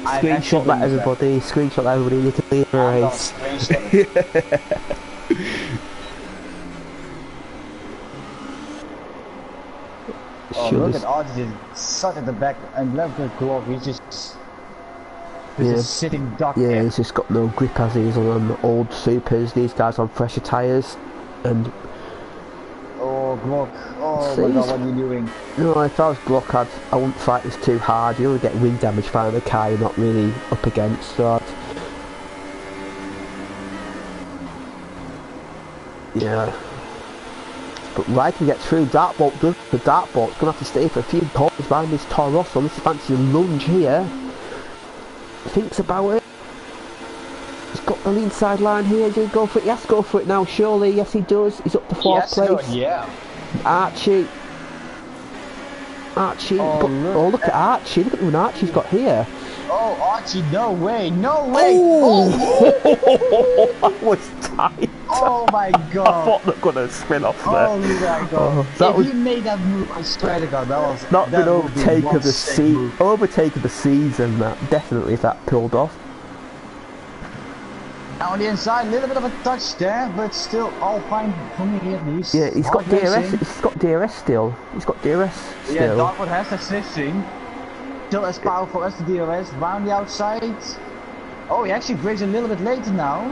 Screenshot that everybody. Screenshot that everybody. Need to lead the race. Oh, look at Archie suck at the back and left the Glock. He's just sitting duck. Yeah, he's just got no grip as he is on the old supers. These guys on fresher tyres. And oh, Glock. Oh my god, what are you doing? No, if I was Glock, I wouldn't fight this too hard. You only get wind damage firing the car you're not really up against. So yeah. But Riker gets through. Dartbolt does. The Dartbolt's going to have to stay for a few corners behind this Torosso. This is fancy lunge here. Thinks about it. He's got the inside line here. He's going to go for it. He has to go for it now, surely. Yes, he does. He's up to 4th place. Yeah. Archie. Oh, look at Archie. Look at what Archie's got here. Oh, Archie, no way. No way. Oh. That was tight. Oh my god. I thought they were going to spin off there. Oh my god. If he made that move, I swear to god, that was... Not been overtake of the season. Overtake of the season, that. Definitely, if that pulled off. Now on the inside, a little bit of a touch there, but still all fine for me at least. Yeah, he's got DRS. He's got DRS still. He's got DRS still. Yeah, Darkwood has the switching. Still as powerful as the DRS. Round the outside. Oh, he actually breaks a little bit later now.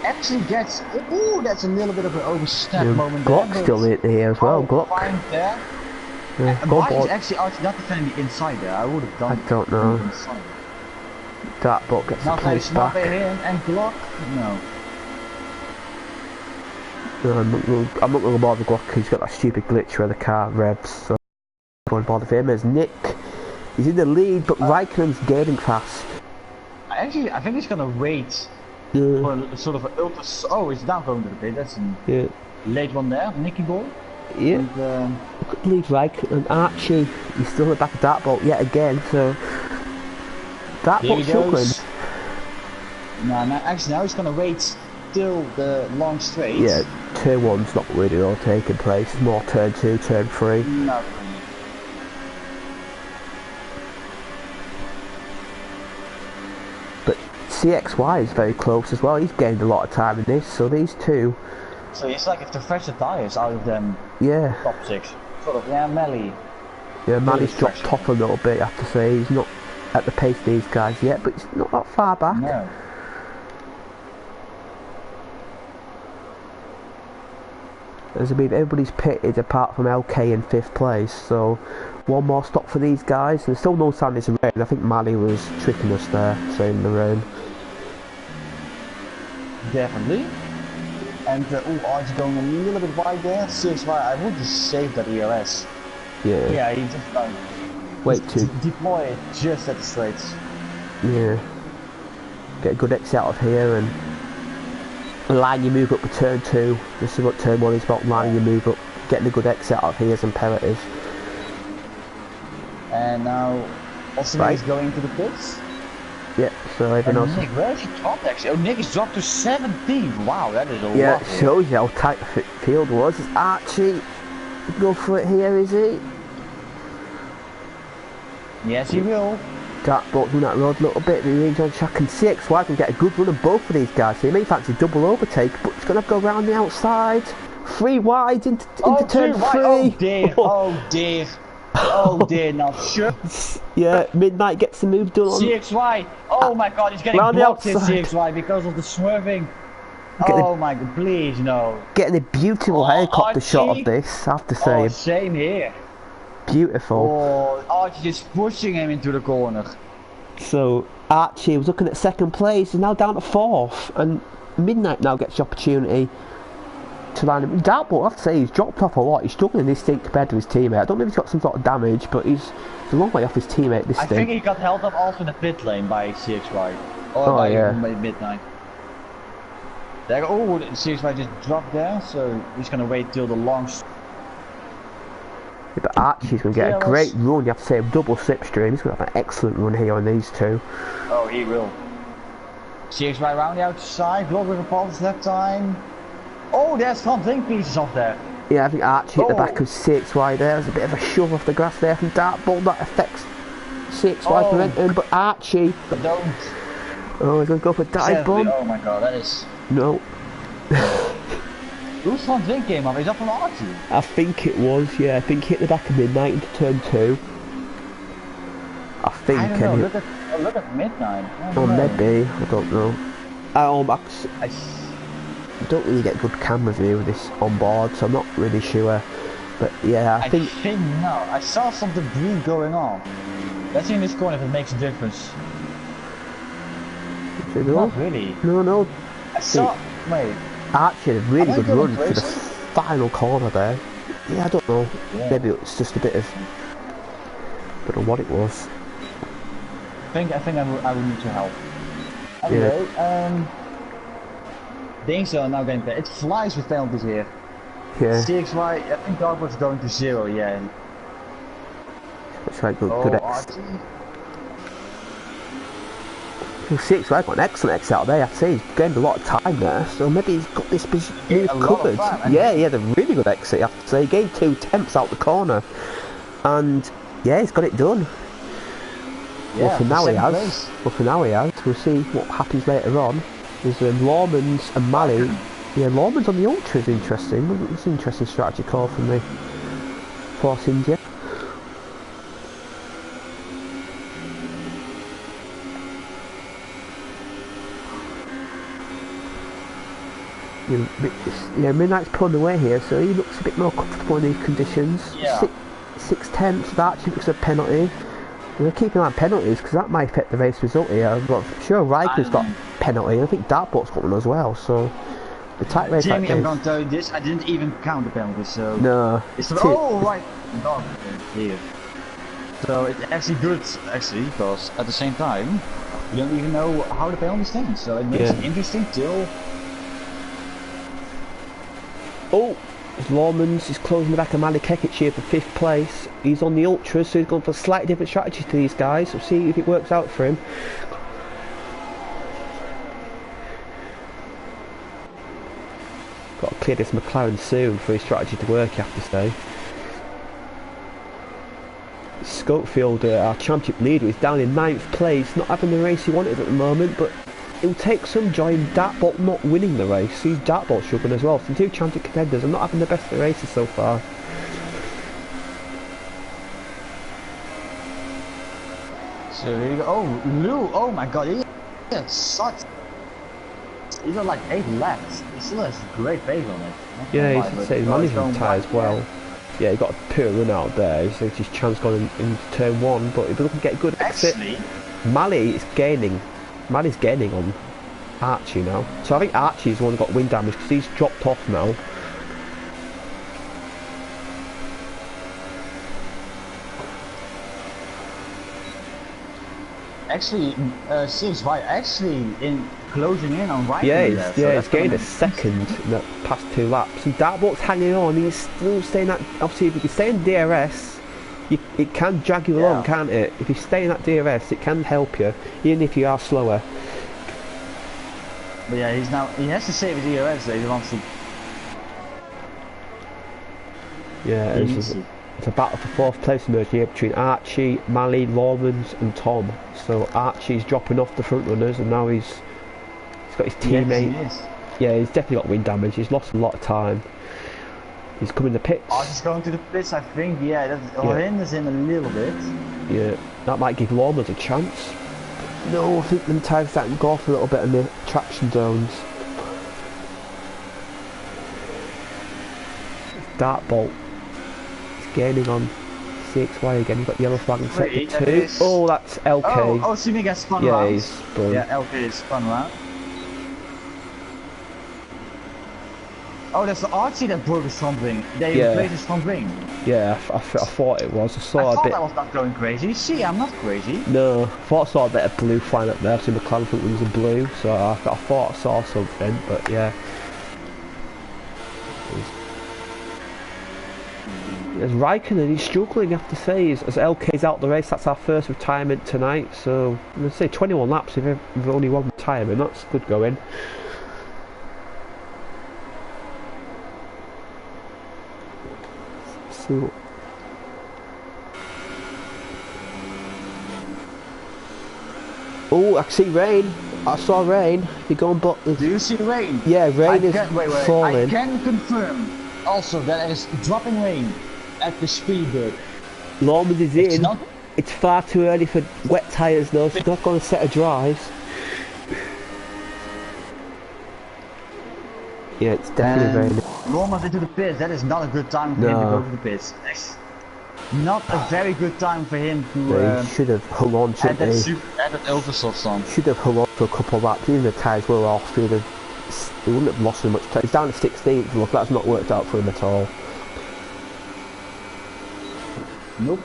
Actually gets... Ooh, that's a little bit of an overstep moment there. Glock's still here as well. Glock. Fine there. Yeah, why is actually Archie not defending the inside there? I would have done... I don't know. That bot gets the place back. Him and Glock? No. No, I'm not going to bother Glock because he's got that stupid glitch where the car revs. So I'm going to bother him. As Nick He's in the lead, but Raikkonen's gaining fast. I think he's gonna wait Yeah. for a sort of an ultra. Oh, he's now going to the pit. That's a Yeah. late one there, Nicky boy. Yeah. And, Good lead, Raikkonen. And Archie, he's still at the back of Dartbolt yet again, so... Dartbolt's struggling. No, actually now he's gonna wait till the long straight. Yeah, turn 1's not really all taking place. It's more turn 2, turn 3. No. But CXY is very close as well. He's gained a lot of time in this, so these two... So it's like if the fresher tires out of them Yeah. top 6. Sort of, yeah, Melly. Yeah, Manny's Really dropped fresh. top a little bit, I have to say. He's not at the pace of these guys yet, but he's not that far back. No. As I mean, everybody's pitted apart from LK in 5th place, so one more stop for these guys. And there's still no sign it's rain. I think Manny was tricking us there, saying the rain. Definitely. And Archie's going a little bit wide there. CXY, I would just save that ELS. Yeah. Yeah, he just Wait to deploy it just at the straights. yeah. Get a good exit out of here and line your move up with turn 2. This is what turn 1 is about, lining your move up, getting a good exit out of here is imperative. And now Austria is going to the pits. Yeah, so everyone else. Nick, where has he dropped actually? Oh, Nick has dropped to 17th. Wow, that is a lot. Yeah, it shows you how tight the field was. Is Archie go for it here, is he? Yes, he will. Dartbolt doing that road a little bit, the range on track, and CXY can get a good run of both of these guys here. He may fancy double overtake, but he's going to go around the outside. 3 wide into turn 3. Oh dear, oh dear. Oh dear, not sure. Yeah, Midnight gets the move done on. CXY, oh my god, he's getting round the blocked here, outside. CXY, because of the swerving. Getting Oh my god, please no. Getting a beautiful helicopter shot Archie. of this, I have to say. Oh, same here. Beautiful. Oh, Archie is pushing him into the corner. So Archie was looking at 2nd place, he's now down to 4th, and Midnight now gets the opportunity to line him. Dartbolt, I have to say, he's dropped off a lot. He's struggling this stint compared to his teammate. I don't know if he's got some sort of damage, but he's a long way off his teammate this I stint. think he got held up also in the pit lane by CXY. Or Oh, by yeah. Midnight. There, oh, CXY just dropped there, so he's gonna wait till the long. Yeah, but Archie's going to get Yeah, a great run. You have to say, double slipstream. He's going to have an excellent run here on these two. Oh, he will. CXY round the outside, block with a pulse that time. Oh, there's front link pieces off there. Yeah, I think Archie at the back Oh. of CXY there. There's a bit of a shove off the grass there from Dartbolt. That affects CXY from entering, but Archie... Don't. Oh, he's going to go for dive bomb. Oh my god, that is. No. Whose front link came off? Is that from Archie? I think it was, yeah. I think he hit the back of Midnight into turn 2. I think. I don't know. anyway. Look at Midnight. Or maybe, I don't know. I I don't really get good camera view of this on board, so I'm not really sure. But yeah, I think no. I saw some debris going on. Let's see in this corner if it makes a difference. Not really. No. I saw. Wait. Archie had a really Am I good going run for the crazy? final corner there. Yeah, I don't know. Yeah. Maybe it was just a bit of. Don't know what it was. I think I would need to help. Anyway, Danes are now getting paid. It flies with penalties here. Yeah, CXY, I think Dartboard's going to 0, yeah. it's like good. Oh, good Archie. CXY got an excellent exit out there. I have to say he's gained a lot of time there, so maybe he's got this move a lot of covered. time, Yeah, he had a really good exit. I have to say he gained 2 tenths out the corner, and yeah, he's got it done. Yeah, Well, for now he has. place. Well, for now he has. We'll see what happens later on. There's Lawmans and Mally. Yeah, Lawmans on the Ultra is interesting. It's an interesting strategy call from the Force India. Yeah, Midnight's pulling away here, so he looks a bit more comfortable in these conditions. Yeah. 6 tenths, that actually looks a penalty. We're keeping an eye on penalties because that might affect the race result here. But I'm sure Riker's got penalty, and I think Dartbourt's got one as well. So the tight race Jamie, like I'm this. going to tell you this, I didn't even count the penalties, so... No. It's oh, right! No, here. So it's actually good, because at the same time, you don't even know how the penalty stands. So it makes it interesting till. Oh, Lormans is closing the back of Malikekic here for 5th place. He's on the Ultras, so he's going for a slightly different strategy to these guys. We'll see if it works out for him. Got to clear this McLaren soon for his strategy to work, I have to say. Schofield, our championship leader, is down in 9th place, not having the race he wanted at the moment, but he'll take some joy in Dartbolt not winning the race. See Dartbolt struggling as well. Some 2 championship contenders are not having the best of the races so far. So here you go. Oh, Lou! Oh my God! He has such. He's got like 8 laps. He still has great pace on it. Yeah, he's managing tyres well. Yeah, he got a poor run out there. So it's his chance going in turn 1, but if we can get a good exit, Mali is gaining. Mali's gaining on Archie now. So I think Archie's the one that got wind damage because he's dropped off now. Actually, 6Y actually in closing in on right. Yeah, he's gained a second in the past 2 laps. And Dartbolt's hanging on. He's still staying at. Obviously, if you stay in DRS, it can drag you along, can't it? If you stay in that DRS, it can help you, even if you are slower. But yeah, he has to save the DRS. He wants to. Yeah, it's a battle for 4th place emerging here between Archie, Mali, Lormans and Tom. So Archie's dropping off the front runners and now he's got his teammate. Yes, yeah, he's definitely got wind damage. He's lost a lot of time. He's coming to pits. Archie's going to the pits, I think. Yeah, that hinders him a little bit. Yeah, that might give Lormans a chance. No, I think the tyres starting to go off a little bit in the traction zones. Dartbolt. Gaining on 6Y again. You've got the yellow flag in sector 2. Oh, that's LK. Oh, Simi gets spun around. Yeah, he's spun. Yeah, LK is spun around. Oh, that's the Archie that broke his front wing. They replaced his front wing. Yeah, I thought it was. I thought that was not going crazy. See, I'm not crazy. No, I thought I saw a bit of blue flying up there. So McLaren front wings are blue, so I thought I saw something, but yeah. As Raikkonen, he's struggling, I have to say, as LK's out the race. That's our first retirement tonight, so I'm going to say 21 laps with only 1 retirement. That's good going. So, oh, I see rain. I saw rain. You're going but. Do you see rain? Yeah, rain is falling. I can confirm also that it is dropping rain at the Spielberg. Lormans is in. It's far too early for wet tyres though, so it's not going to set a drive. Yeah, it's definitely raining. Lormans into the pits. That is not a good time for him to go to the pits. Not a very good time for him to. He should have hung on, shouldn't he? Add that oversoft on. Should have hung on for a couple of laps. Even the tyres were off. He wouldn't have lost so much time. He's down to 16th. Look, that's not worked out for him at all. Nope.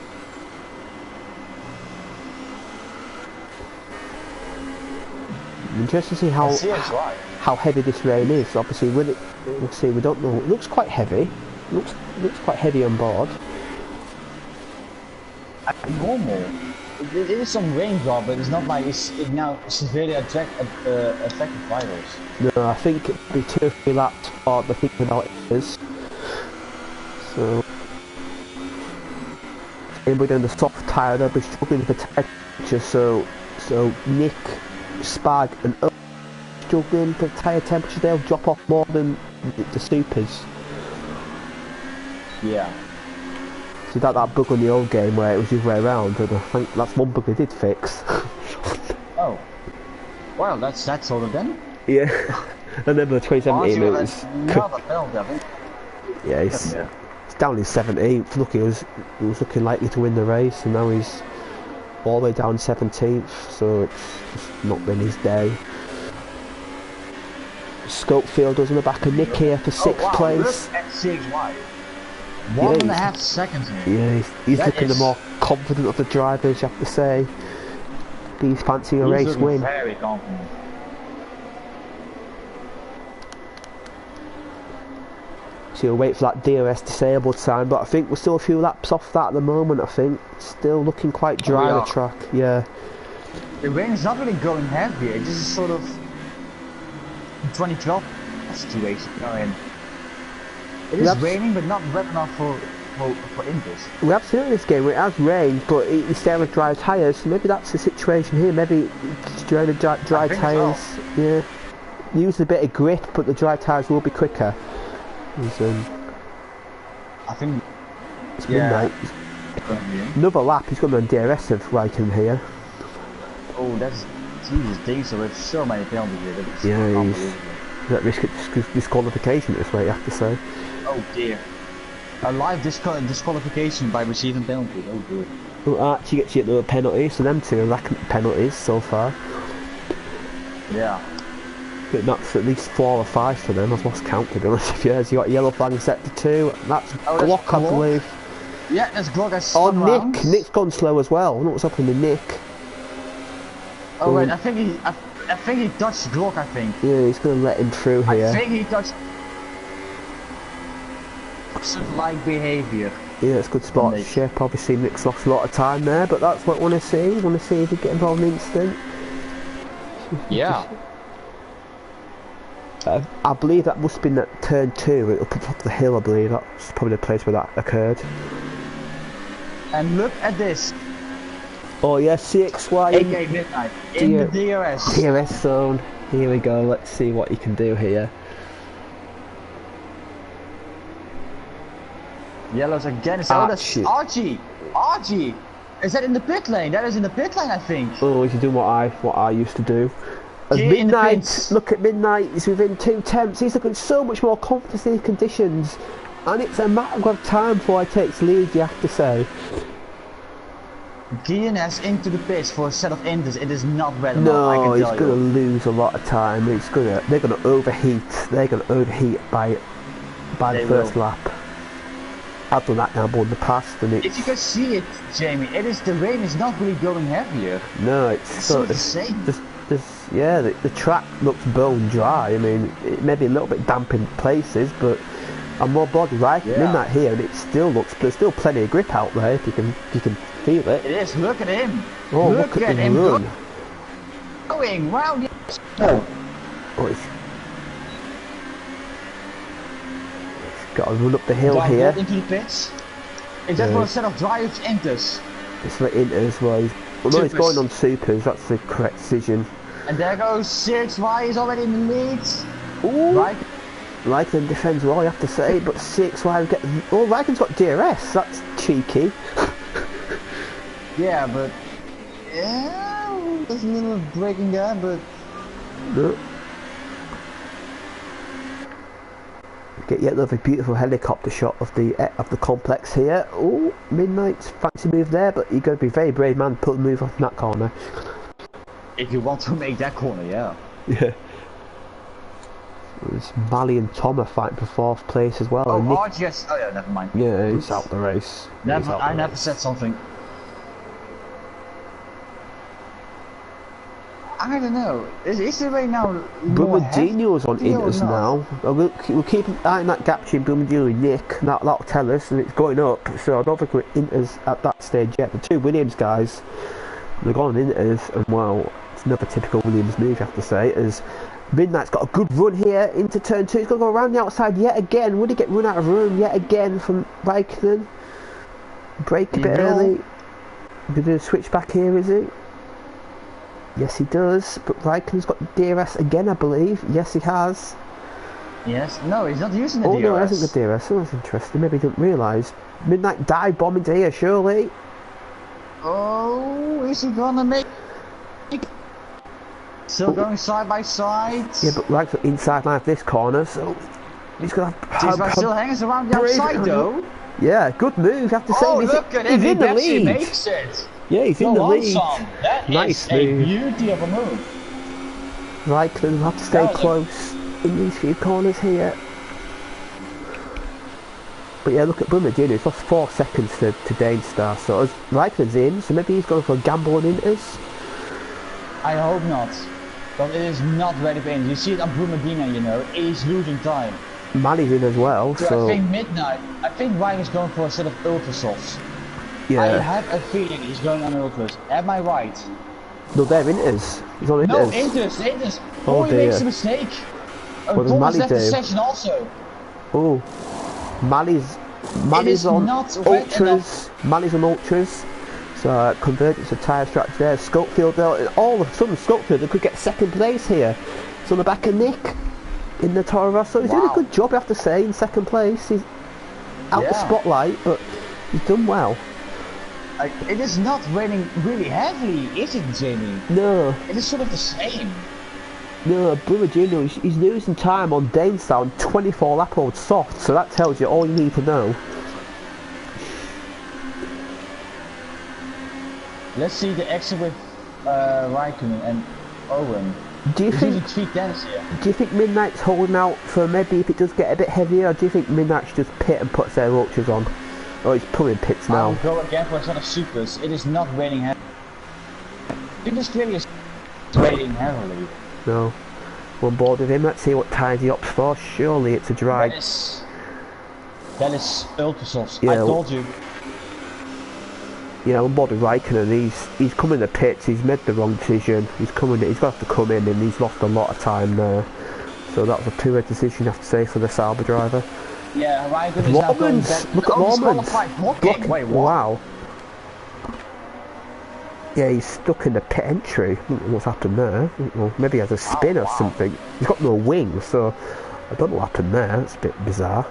Interesting to see how heavy this rain is. Obviously, when we'll see. We don't know. It looks quite heavy. It looks quite heavy on board. Normal. It is some raindrop, but it's not like it now severely affected vitals. No, I think it'd be 2 or 3 laps or the thing without it is. So, anybody on the soft tyre, they'll be struggling for temperature. So Nick, Spag, and Oak struggling for tyre temperature. They'll drop off more than the supers. Yeah. See that bug on the old game where it was the other way around, and I think that's one bug they did fix. Oh. Well, that's sort of then. Yeah. I remember 2017 it was... Yeah, he's down in 17th. Look, he was looking likely to win the race, and now he's all the way down 17th, so it's not been his day. Schofield was in the back of Nick here for 6th place. Look at 6Y. 1.5 seconds here. Yeah, he's looking the more confident of the drivers, you have to say. He's fancying a race win. Very confident. So you'll wait for that DRS disabled sign, but I think we're still a few laps off that at the moment. I think still looking quite dry the track. Yeah. The rain is not really going heavy. It's just sort of 2012 situation going. It is raining, but not wet enough for Inters. We have seen in this game where it has rained, but he still has dry tyres. So maybe that's the situation here. Maybe during the dry tyres, yeah, use a bit of grip, but the dry tyres will be quicker. I think it's midnight. Another lap. He's got on DRS of Raikkonen here. Oh, that's Jesus, Dings with so many penalties here. Yeah, he's at risk of disqualification at this rate, I have to say. Oh dear. A live disqualification by receiving penalties. Oh good. Well, Archie gets you another penalty, so them two are racking penalties so far. Yeah. But that's at least 4 or 5 for them. I've lost count, to be honest with you. You got yellow flag set to 2. That's Glock, I believe. Yeah, that's Glock. Oh, Nick. Nick's gone slow as well. I don't know what's happening to Nick. Oh wait, I think he touched Glock. I think. Yeah, he's gonna let him through here. I think he touched. Like behaviour. Yeah, it's good sportsmanship. Obviously, Nick's lost a lot of time there, but that's what I want to see. I want to see if he get involved in an instant. Yeah. I believe that must have been at turn 2, up the hill. I believe that's probably the place where that occurred. And look at this. Oh yeah, CXY. AK Midnight in the DRS. DRS zone. Here we go. Let's see what he can do here. Yellows again. Oh, that's Archie. Archie. Is that in the pit lane? That is in the pit lane, I think. Oh, he's doing what I used to do. As Midnight, look at Midnight, he's within 2 tenths, he's looking so much more confident in these conditions, and it's a matter of time before he takes lead, you have to say. GNS into the pits for a set of Inters, it is not red enough, no, he's going to lose a lot of time, they're going to overheat, by the first lap. I've done that now more in the past, and it's... If you can see it, Jamie, the rain is not really going heavier. No, it's sort of the same. Yeah, the track looks bone dry. I mean, it may be a little bit damp in places, but I'm more body right in that here, and it still looks. There's still plenty of grip out there if you can feel it. It is. Look at him. Oh, look at him run. Going round. Oh, he's got to run up the hill here. Into the pits. Is that for a set of drivers Inters? It's for Inters. Well, he's going on supers. That's the correct decision. And there goes CXY is already in the lead. Ooh. Raikkonen defends well, you have to say, but CXY get. Oh, Raikkonen's got DRS. That's cheeky. Yeah, but yeah, there's a little breaking there, but. No. Get yet another beautiful helicopter shot of the complex here. Oh, Midnight's fancy move there, but you've got to be a very brave man to put the move off in that corner. If you want to make that corner, yeah. Yeah. It's Mally and Tom are fighting for 4th place as well. Oh, Nick... yes. Oh yeah, never mind. Yeah, he's out the race. I never said something. I don't know. Is the rain now more Brumadinho's on Inters now. We'll keep an eye on that gap between Brumadinho and Nick, and that'll tell us, and it's going up. So I don't think we're Inters at that stage yet. The 2 Williams guys, they're going on Inters, and well, it's another typical Williams move, you have to say, as Midnight's got a good run here into turn 2. He's going to go around the outside yet again. Would he get run out of room yet again from Raikkonen? Brake a bit early. Going to do a switch back here, is he? Yes, he does. But Raikkonen's got DRS again, I believe. Yes, he has. Yes. No, he's not using the DRS. Oh, no, he hasn't got DRS. Oh, that's interesting. Maybe he didn't realise. Midnight dive bomb into here, surely. Oh, is he gonna make? Still going side by side. Yeah, but right inside line of this corner, so he's gonna have. Still hangs around the outside though. Yeah, good move. You have to say. Oh, look at him! He's in the lead. Makes it. Yeah, he's in the lead. That nice is move. A beauty of a move. Raikkonen will have to stay close in these few corners here. But yeah, look at Boomer Jr. He's lost 4 seconds to Dainstar. So as Raikkonen's in, so maybe he's going for a gamble on Inters. I hope not. But it is not ready for Inters. You see it on Brumadina, you know, he's losing time. Manny's in as well, so... I think midnight. I think Raikkonen's going for a set of ultra softs. Yeah. I have a feeling he's going on ultras. Am I right? No, they're Inters. He's on Inters. No, Inters. Oh, he dear. makes a mistake. What does Thomas Mally left the do? session also. Oh. Mali's on ultras. Mali's on ultras. So convergence of tyre strategy there. Schofield, all of a sudden Schofield could get second place here. It's on the back of Nick in the Toro Rosso. He's doing a good job, I have to say, in second place. He's out the spotlight, but he's done well. It is not raining really heavily, is it, Jamie? No. It is sort of the same. No, Brewer Jr. He's losing time on Dainstar on 24 lap old soft, so that tells you all you need to know. Let's see the exit with Raikkonen and Owen. Do you think? Three tenths here. Do you think Midnight's holding out for maybe if it does get a bit heavier, or do you think Midnight's just pit and puts their ultras on? Oh, he's pulling pits now. I'll go again for a set of supers. It is not raining heavily. It is clearly raining heavily. No. We're on board with him. Let's see what tyres he opts for. Surely it's a dry. That is ultra softs. Yeah, I told you. Yeah, on board with Raikkonen. He's coming to pits. He's made the wrong decision. He's coming. He's got to come in, and he's lost a lot of time there. So that was a poor decision, I have to say, for the Sauber driver. Yeah, Raikkonen is now going back. Look at Lawrence. Wait, what? Wow. Yeah, he's stuck in the pit entry. I don't know what's happened there. Well, maybe he has a spin or something. He's got no wings, so I don't know what happened there. It's a bit bizarre.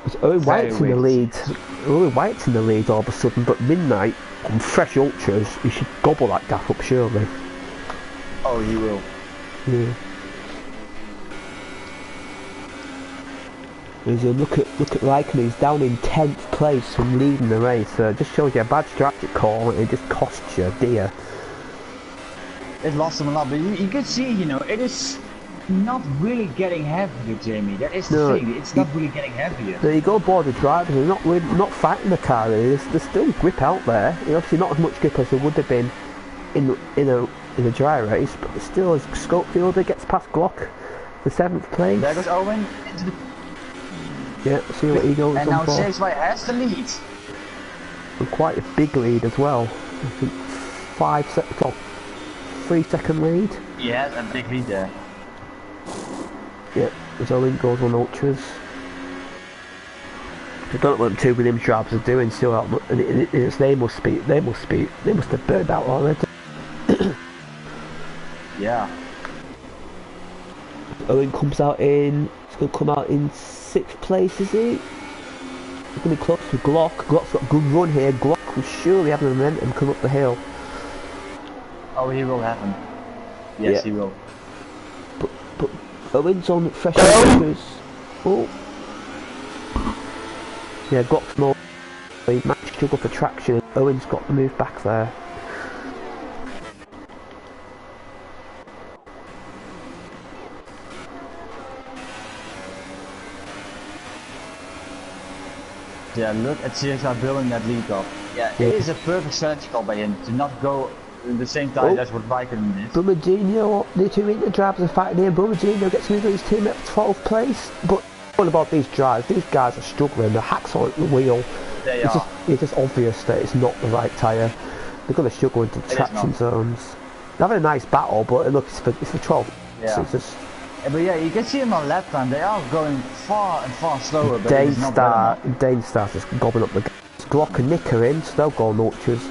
It's Owen White's in the lead. Owen White's in the lead all of a sudden, but Midnight on fresh ultras, he should gobble that gap up surely. Oh, he will. Yeah. Look at Raikkonen, he's down in 10th place from leading the race. Just shows you a bad strategy call, and it just costs you dear. It lost him a lot, but you can see, you know, it is not really getting heavier, Jamie. That is the thing. It's not really getting heavier. There you go, board of drivers. They're not fighting the car. There's still grip out there. Obviously, not as much grip as there would have been in a dry race, but still, as Schofielder gets past Glock for 7th place. There goes Owen into the. Yeah, see what he goes and on now Chase has the lead. And quite a big lead as well. I think 3-second lead. Yeah, a big lead there. Yeah, as Owen goes on ultras. I don't know what them two Williams drivers are doing still out, and they must have burned out already. Yeah. Owen comes out in. He's going to come out in 6th place, is he? He's going to be close to Glock. Glock's got a good run here. Glock will surely have the momentum come up the hill. Oh, he will have him. Yes, he will. But Owen's on fresh ultras. Oh. Yeah, Glock's more. He might struggle for traction. Owen's got to move back there. Yeah, look at CSR building that lead up. Yeah, it is a perfect strategy call by him to not go in the same time as what Raikkonen did. Brumadinho, the two Inter drivers are fighting here. Brumadinho gets moved his team at 12th place. But what about these drives? These guys are struggling. The hacks on the wheel. It's just obvious that it's not the right tyre. They're going to struggle into the traction zones. They're having a nice battle, but look, it's for 12th. Yeah. So it's just... But yeah, you can see them on lap time. They are going far and far slower. But Dainstar's just gobbling up the gas. Glock and Nick are in, so they'll go on ultras,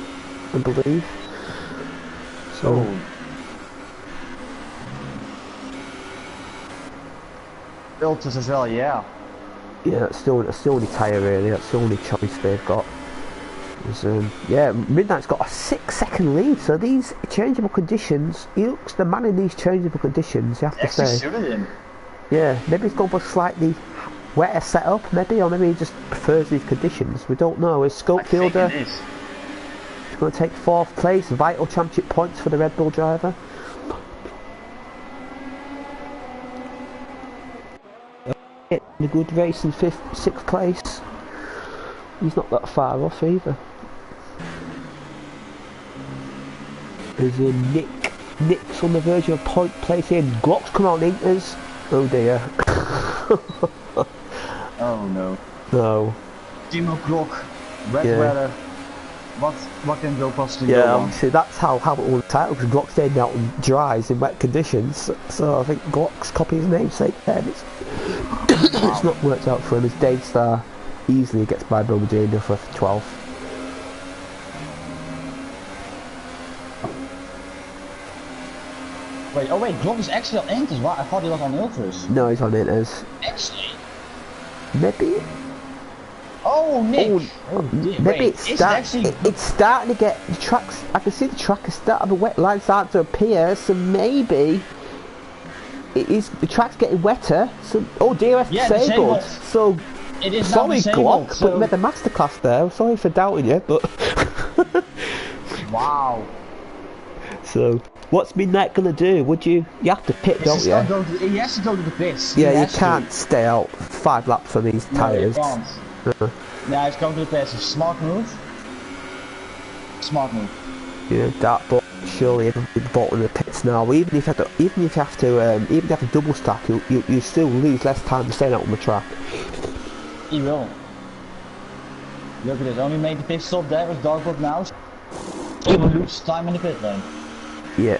I believe. So. Ultras as well, yeah. Yeah, that's the only tyre really. That's the only choice they've got. Yeah, Midnight's got a 6-second lead. So these changeable conditions, he looks the man in these changeable conditions. You have to say. Him. Yeah, maybe he's going for a slightly wetter setup, maybe, or maybe he just prefers these conditions. We don't know. Is Schofielder going to take 4th place? Vital championship points for the Red Bull driver. a good race in 6th place. He's not that far off either. There's a Nick's on the verge of point place here. Glock's come out Inters. Oh dear. Oh no. No. Timo Glock, wet weather. What can go possibly go wrong? Obviously that's how it won the title, because Glock stayed out and dries in wet conditions. So I think Glock's copied his namesake there. It's not worked out for him. His Daystar easily gets by Bobadilla for 12th. Wait, Glock is actually on Inters. I thought he was on Ultras. No, he's on Inters. Actually? Maybe. Oh, Nick! Maybe it's starting to get the tracks. I can see the track is starting, the wet lines starting to appear. So maybe the track's getting wetter. So DRS disabled. So it is sorry, disabled, Glock, but you made a masterclass there. Sorry for doubting you, but wow. So what's Midnight gonna do? You have to pit, don't you? He has to go to the pits. Yeah, you can't stay out 5 laps on these tyres. No, you can't. Yeah, he's going to the pits. Smart move. Smart move. Yeah, that, but surely everyone will be bottom of the pits now. Even if you have to double stack, you still lose less time staying out on the track. He will. Look at this. Only made the pit stop there with Darkblock now. He will lose time in the pit lane. Yeah.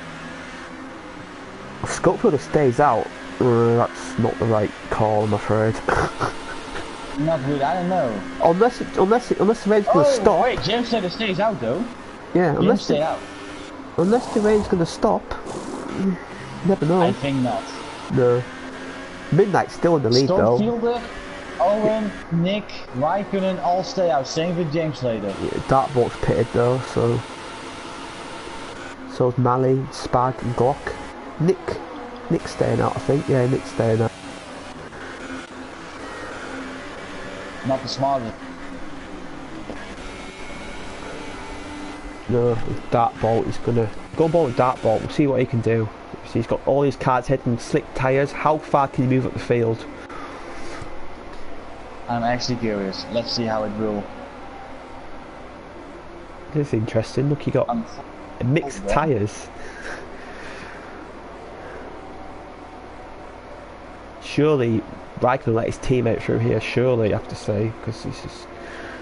If Scopefielder stays out, that's not the right call, I'm afraid. Not really, I don't know. Unless the rain's gonna stop. Wait, James said it stays out though. Yeah, unless the rain's gonna stop. You never know. I think not. No. Midnight's still in the lead though. Fielder, Owen, Nick, Raikkonen all stay out. Same with James later. Yeah, Dartboard's pitted though, so's Mally, Spag and Glock. Nick's staying out, I think. Yeah, Nick's staying out. Not the smartest. No, with Dartbolt, he's gonna go ball with Dartbolt. We'll see what he can do. So he's got all his cards hitting slick tyres. How far can he move up the field? I'm actually curious. Let's see how it will. This is interesting. Look, he got mixed tyres. Surely Raikkonen let his teammate through here, surely, I have to say, because this is...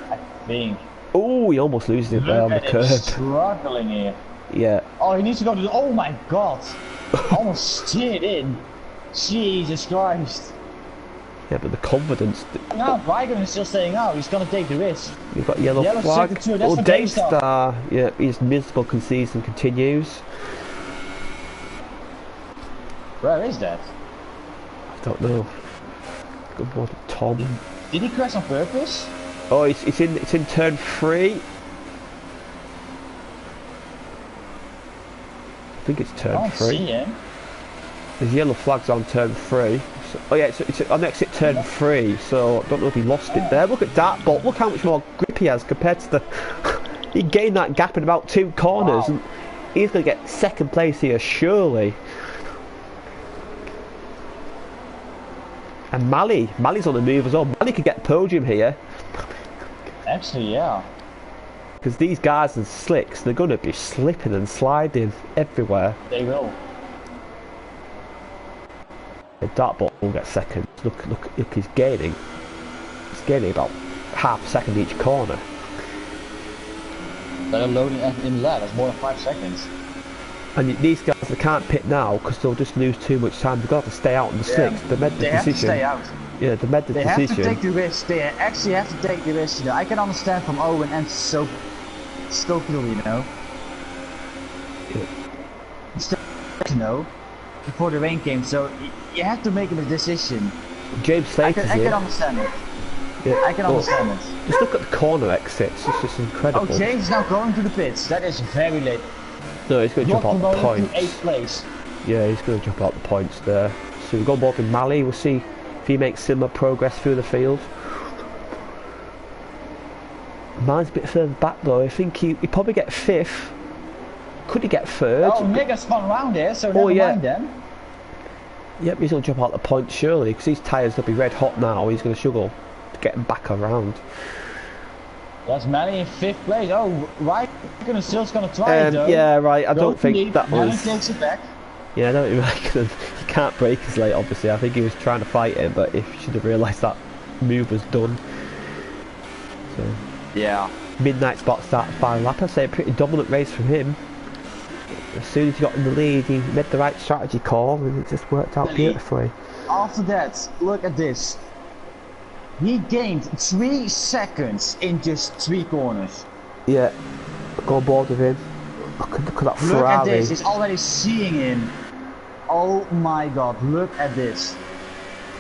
I think... Oh, he almost loses it there on the curb. Struggling here. Yeah. Oh, he needs to go to the... Oh my god! Almost steered in. Jesus Christ. Yeah, but the confidence... No, Raikkonen is still staying out. He's going to take the risk. You've got yellow flag. Oh, Daystar. Yeah, his miserable season continues. Where is that? I don't know. Good one, Tom. Did he crash on purpose? Oh, it's in turn 3. I think it's turn 3. See him. There's yellow flags on turn 3. So, oh yeah, it's on exit turn 3. So I don't know if he lost it there. Look at Dartbolt. Look how much more grip he has compared to the. He gained that gap in about 2 corners, and he's going to get 2nd place here, surely. And Mali's on the move as well. Mali could get podium here. Actually, yeah. Because these guys are slicks, they're going to be slipping and sliding everywhere. They will. The Dartbolt will get 2nd. Look, he's gaining. He's gaining about half a second each corner. They're loading in that. That's more than 5 seconds. And these guys, they can't pit now because they'll just lose too much time. They've got to stay out in the slicks. They made the decision. Have to stay out. Yeah, they made the decision. They have to take the risk. They actually have to take the risk. You know, I can understand from Owen and Schofield, you know. Yeah. You know, before the rain came, so you have to make a decision. James Slater's I can understand it. Yeah. I can understand it. Just look at the corner exits. It's just incredible. Oh, James is now going to the pits. That is very late. No, he's going to jump out the points. 8th place. Yeah, he's going to jump out the points there. So we've got both in Mali. We'll see if he makes similar progress through the field. Mine's a bit further back though. I think he'd probably get 5th. Could he get 3rd? Oh, Nick has spun around here, so never mind then. Yep, he's going to jump out the point surely, because these tyres will be red hot now. He's going to struggle to get him back around. That's Manny in 5th place. Oh, Raikkonen still's going to try it though. Yeah, right. I don't think that was. Manny takes it back. Yeah, I don't think Raikkonen. He can't brake as late, obviously. I think he was trying to fight it, but he should have realised that move was done. So. Yeah. Midnight spot start final lap. I'd say a pretty dominant race from him. As soon as he got in the lead, he made the right strategy call, and it just worked out beautifully. After that, look at this. He gained 3 seconds in just 3 corners. Yeah, go on board with him. Look at that Ferrari. Look at this, he's already seeing him. Oh my god, look at this.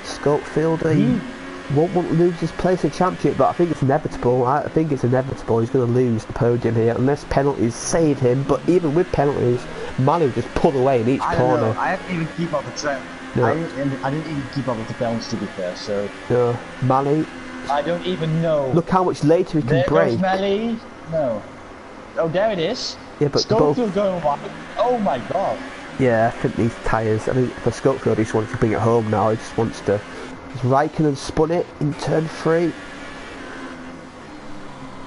Schofield, he won't want to lose his place in championship, but I think it's inevitable. I think it's inevitable. He's going to lose the podium here unless penalties save him. But even with penalties, Manu just pulled away in each corner. I didn't even keep up the trend. No. I didn't even keep up with the penalties, to be fair. So no, Manu. I don't even know. Look how much later he can brake. Mally. No. Oh, there it is. Yeah, but Schofield going wide. Oh my god. Yeah, I think these tyres. I mean, for Schofield, he just wants to bring it home now. He just wants to. Raikkonen spun it in turn 3.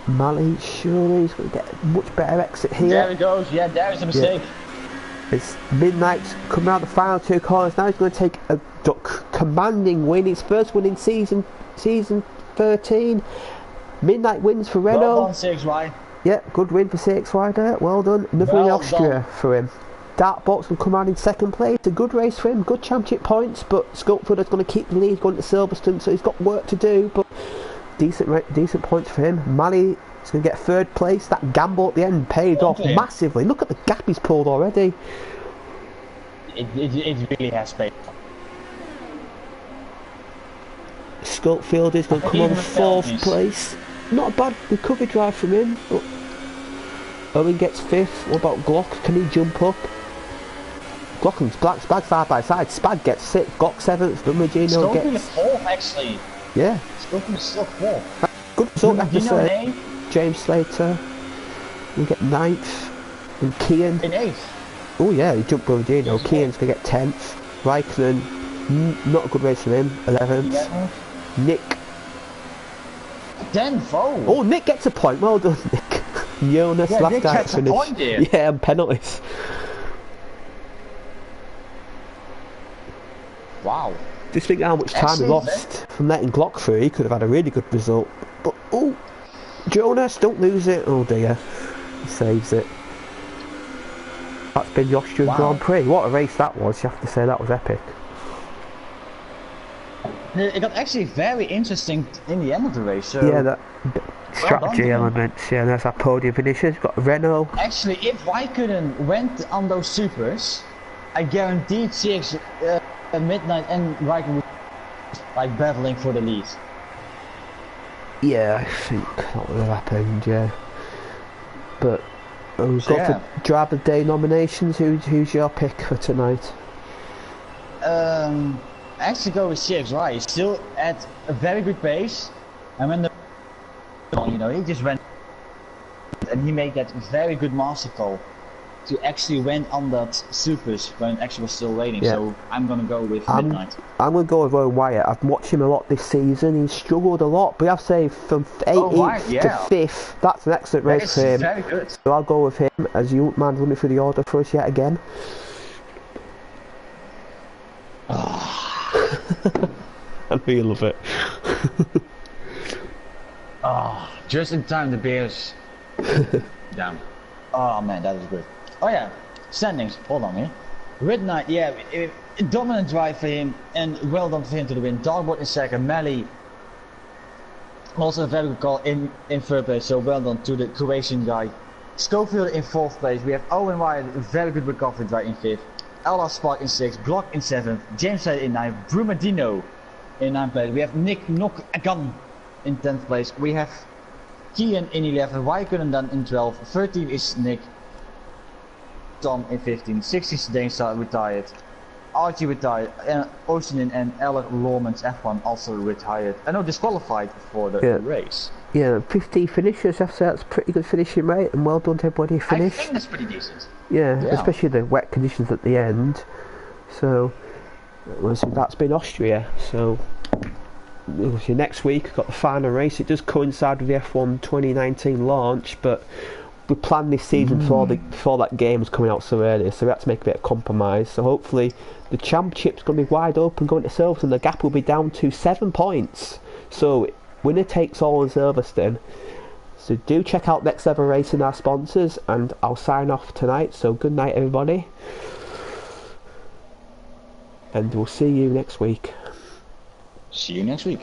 Mally, surely he's going to get a much better exit here. There he goes. Yeah, there is a mistake. Yeah. It's Midnight coming out the final 2 corners. Now he's going to take a commanding win. His first win in season 13. Midnight wins for Renault. Well done, CXY. Yeah, good win for CXY there. Well done. Another in Austria for him. Dartbox will come out in 2nd place. A good race for him, good championship points, but Schofield is going to keep the lead going to Silverstone, so he's got work to do, but decent points for him. Mally is going to get 3rd place. That gamble at the end paid off massively. Look at the gap he's pulled already. It really has paid off. Schofield is going to come on 4th place. Not a bad recovery drive from him, but Owen gets 5th. What about Glock? Can he jump up? Glock and Spag side by side. Spag gets 6th, Glock 7th, Dumagino gets... Schofield is 4th actually. Yeah. Schofield is still 4th. Good result, I have to say. James Slater will get 9th. And Kian... In 8th. Oh yeah, he jumped Dumagino. Kian's going to get 10th. Raikkonen, not a good race for him, 11th. Nick. 10th, oh, Nick gets a point. Well done, Nick. Jonas last Nick gets a point here. Yeah, and penalties. Wow. Just think how much time he lost from letting Glock through. He could have had a really good result. But, oh, Jonas, don't lose it. Oh dear. He saves it. That's been the Austrian Grand Prix. What a race that was. You have to say that was epic. It got actually very interesting in the end of the race. So yeah, that strategy elements. Yeah, there's our podium finishes. Got Renault. Actually, if Raikkonen went on those supers, I guaranteed CX Midnight and Raikkonen would like battling for the lead. Yeah, I think that would have happened. Yeah, but we've got the Driver of the Day nominations. Who's your pick for tonight? I actually go with CXY. He's still at a very good pace, and when he just went and he made that very good master call to actually went on that supers when it actually was still raining. Yeah. So I'm gonna go with Midnight. I'm gonna go with Owen Wyatt. I've watched him a lot this season. He's struggled a lot, but I've say from 18th to 5th. That's an excellent race for him. Very good. So I'll go with him. As you man running through the order for us yet again. I know you love it. Just in time the beers. Damn. Oh man, that is good. Oh yeah, standings. Hold on here. Midnight, yeah, dominant drive for him, and well done for him to the win. Dartboard in 2nd, Mally. Also a very good call in 3rd place, so well done to the Croatian guy. Schofield in 4th place. We have Owen Wyatt, a very good recovery drive in 5th. Ella Spark in 6th, Glock in 7th, James Slater in 9th, Brumadino in 9th place. We have Nick Knock-Agan in 10th place. We have Kian in 11th, Raikkonen then in 12th, 13th is Nick, Tom in 15th, 16th is Dane retired, Archie retired, and Oceanin and Alec Lorman's F1 also retired. And no, disqualified for the race. Yeah, 50 finishers, that's pretty good finishing rate, and well done to everybody who finished. I think that's pretty decent. Yeah, especially the wet conditions at the end. So, that's been Austria. So obviously next week we've got the final race. It does coincide with the F1 2019 launch, but we planned this season before that game was coming out so early, so we had to make a bit of compromise. So hopefully the championship's going to be wide open going to Silverstone, and the gap will be down to 7 points. So winner takes all in Silverstone. So do check out Next Level Racing, our sponsors, and I'll sign off tonight. So good night everybody, and we'll see you next week. See you next week.